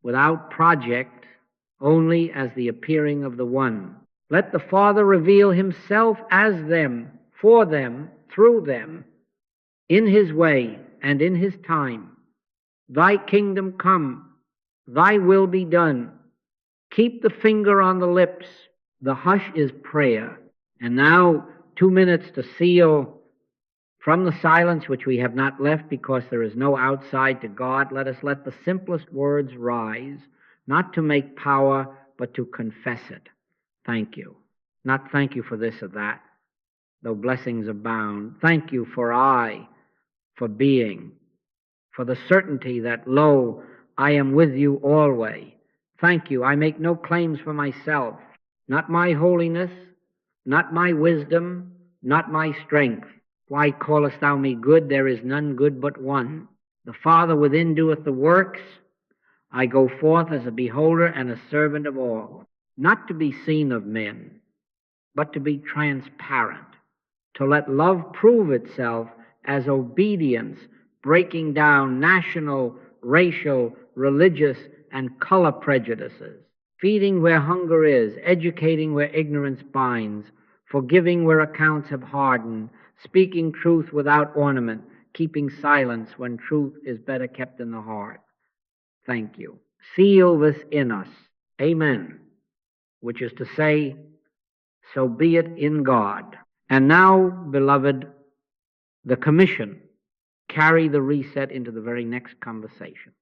without project, only as the appearing of the One. Let the Father reveal Himself as them, for them, through them, in His way and in His time. Thy kingdom come, thy will be done. Keep the finger on the lips. The hush is prayer. And now 2 minutes to seal from the silence which we have not left because there is no outside to God. Let us let the simplest words rise, not to make power, but to confess it. Thank you. Not thank you for this or that, though blessings abound. Thank you for being, for the certainty that, lo, I am with you always. Thank you. I make no claims for myself, not my holiness, not my wisdom, not my strength. Why callest thou me good? There is none good but one. The Father within doeth the works. I go forth as a beholder and a servant of all, not to be seen of men, but to be transparent, to let love prove itself as obedience, breaking down national, racial, religious, and color prejudices, feeding where hunger is, educating where ignorance binds, forgiving where accounts have hardened, speaking truth without ornament, keeping silence when truth is better kept in the heart. Thank you. Seal this in us. Amen. Which is to say, so be it in God. And now, beloved, the commission. Carry the reset into the very next conversation.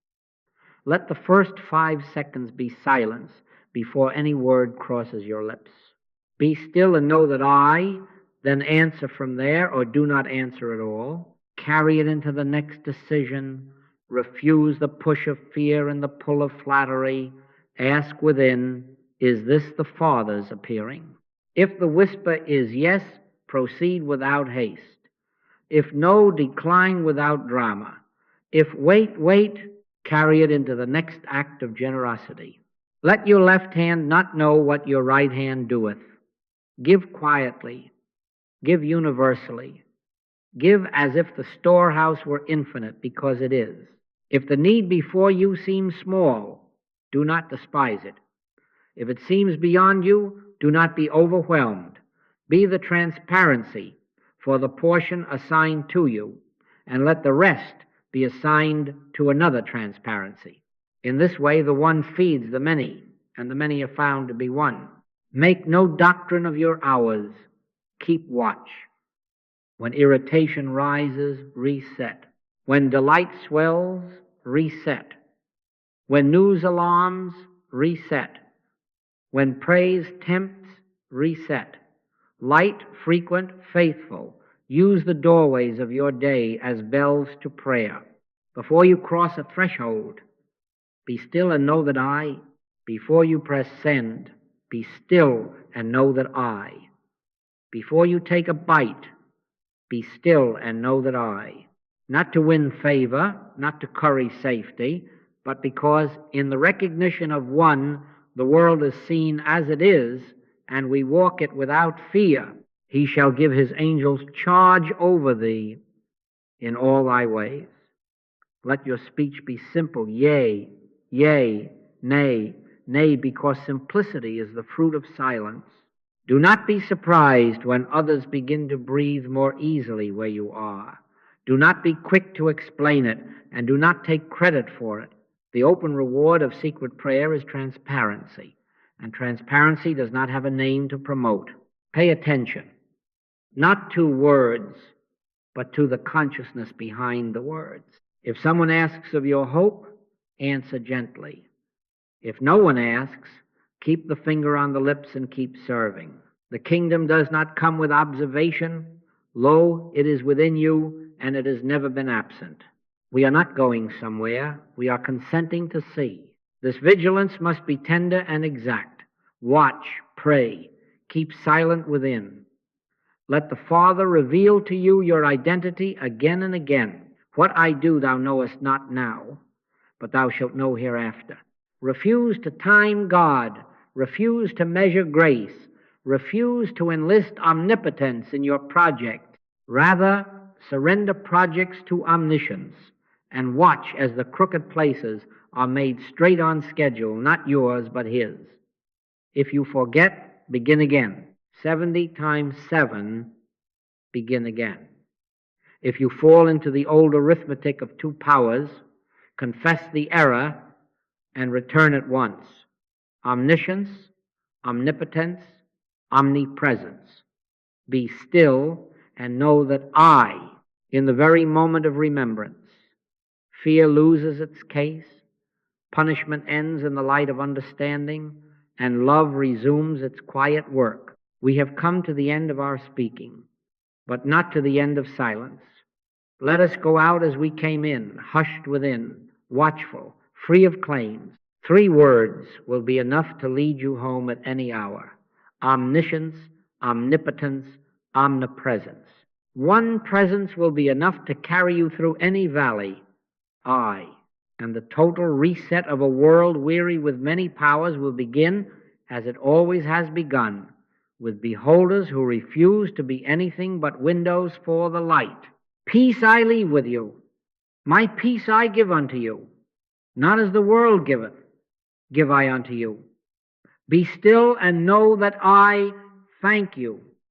Let the first 5 seconds be silence before any word crosses your lips. Be still and know that I, then answer from there or do not answer at all. Carry it into the next decision. Refuse the push of fear and the pull of flattery. Ask within, is this the Father's appearing? If the whisper is yes, proceed without haste. If no, decline without drama. If wait, carry it into the next act of generosity. Let your left hand not know what your right hand doeth. Give quietly. Give universally. Give as if the storehouse were infinite, because it is. If the need before you seems small, do not despise it. If it seems beyond you, do not be overwhelmed. Be the transparency for the portion assigned to you, and let the rest be assigned to another transparency. In this way, the one feeds the many, and the many are found to be one. Make no doctrine of your hours. Keep watch. When irritation rises, reset. When delight swells, reset. When news alarms, reset. When praise tempts, reset. Light, frequent, faithful. Use the doorways of your day as bells to prayer. Before you cross a threshold, be still and know that I. Before you press send, be still and know that I. Before you take a bite, be still and know that I. Not to win favor, not to curry safety, but because in the recognition of one, the world is seen as it is, and we walk it without fear. He shall give his angels charge over thee in all thy ways. Let your speech be simple, yea, yea, nay, nay, because simplicity is the fruit of silence. Do not be surprised when others begin to breathe more easily where you are. Do not be quick to explain it, and do not take credit for it. The open reward of secret prayer is transparency, and transparency does not have a name to promote. Pay attention, not to words, but to the consciousness behind the words. If someone asks of your hope, answer gently. If no one asks, keep the finger on the lips and keep serving. The kingdom does not come with observation. Lo, it is within you, and it has never been absent. We are not going somewhere. We are consenting to see. This vigilance must be tender and exact. Watch, pray, keep silent within. Let the Father reveal to you your identity again and again. What I do thou knowest not now, but thou shalt know hereafter. Refuse to time God. Refuse to measure grace. Refuse to enlist omnipotence in your project. Rather, surrender projects to omniscience and watch as the crooked places are made straight on schedule, not yours, but his. If you forget, begin again. 70 times 7, begin again. If you fall into the old arithmetic of two powers, confess the error and return at once. Omniscience, omnipotence, omnipresence. Be still and know that I, in the very moment of remembrance, fear loses its case, punishment ends in the light of understanding, and love resumes its quiet work. We have come to the end of our speaking, but not to the end of silence. Let us go out as we came in, hushed within, watchful, free of claims. 3 words will be enough to lead you home at any hour. Omniscience, omnipotence, omnipresence. 1 presence will be enough to carry you through any valley. I. And the total reset of a world weary with many powers will begin, as it always has begun, with beholders who refuse to be anything but windows for the light. Peace I leave with you. My peace I give unto you. Not as the world giveth, give I unto you. Be still and know that I thank you.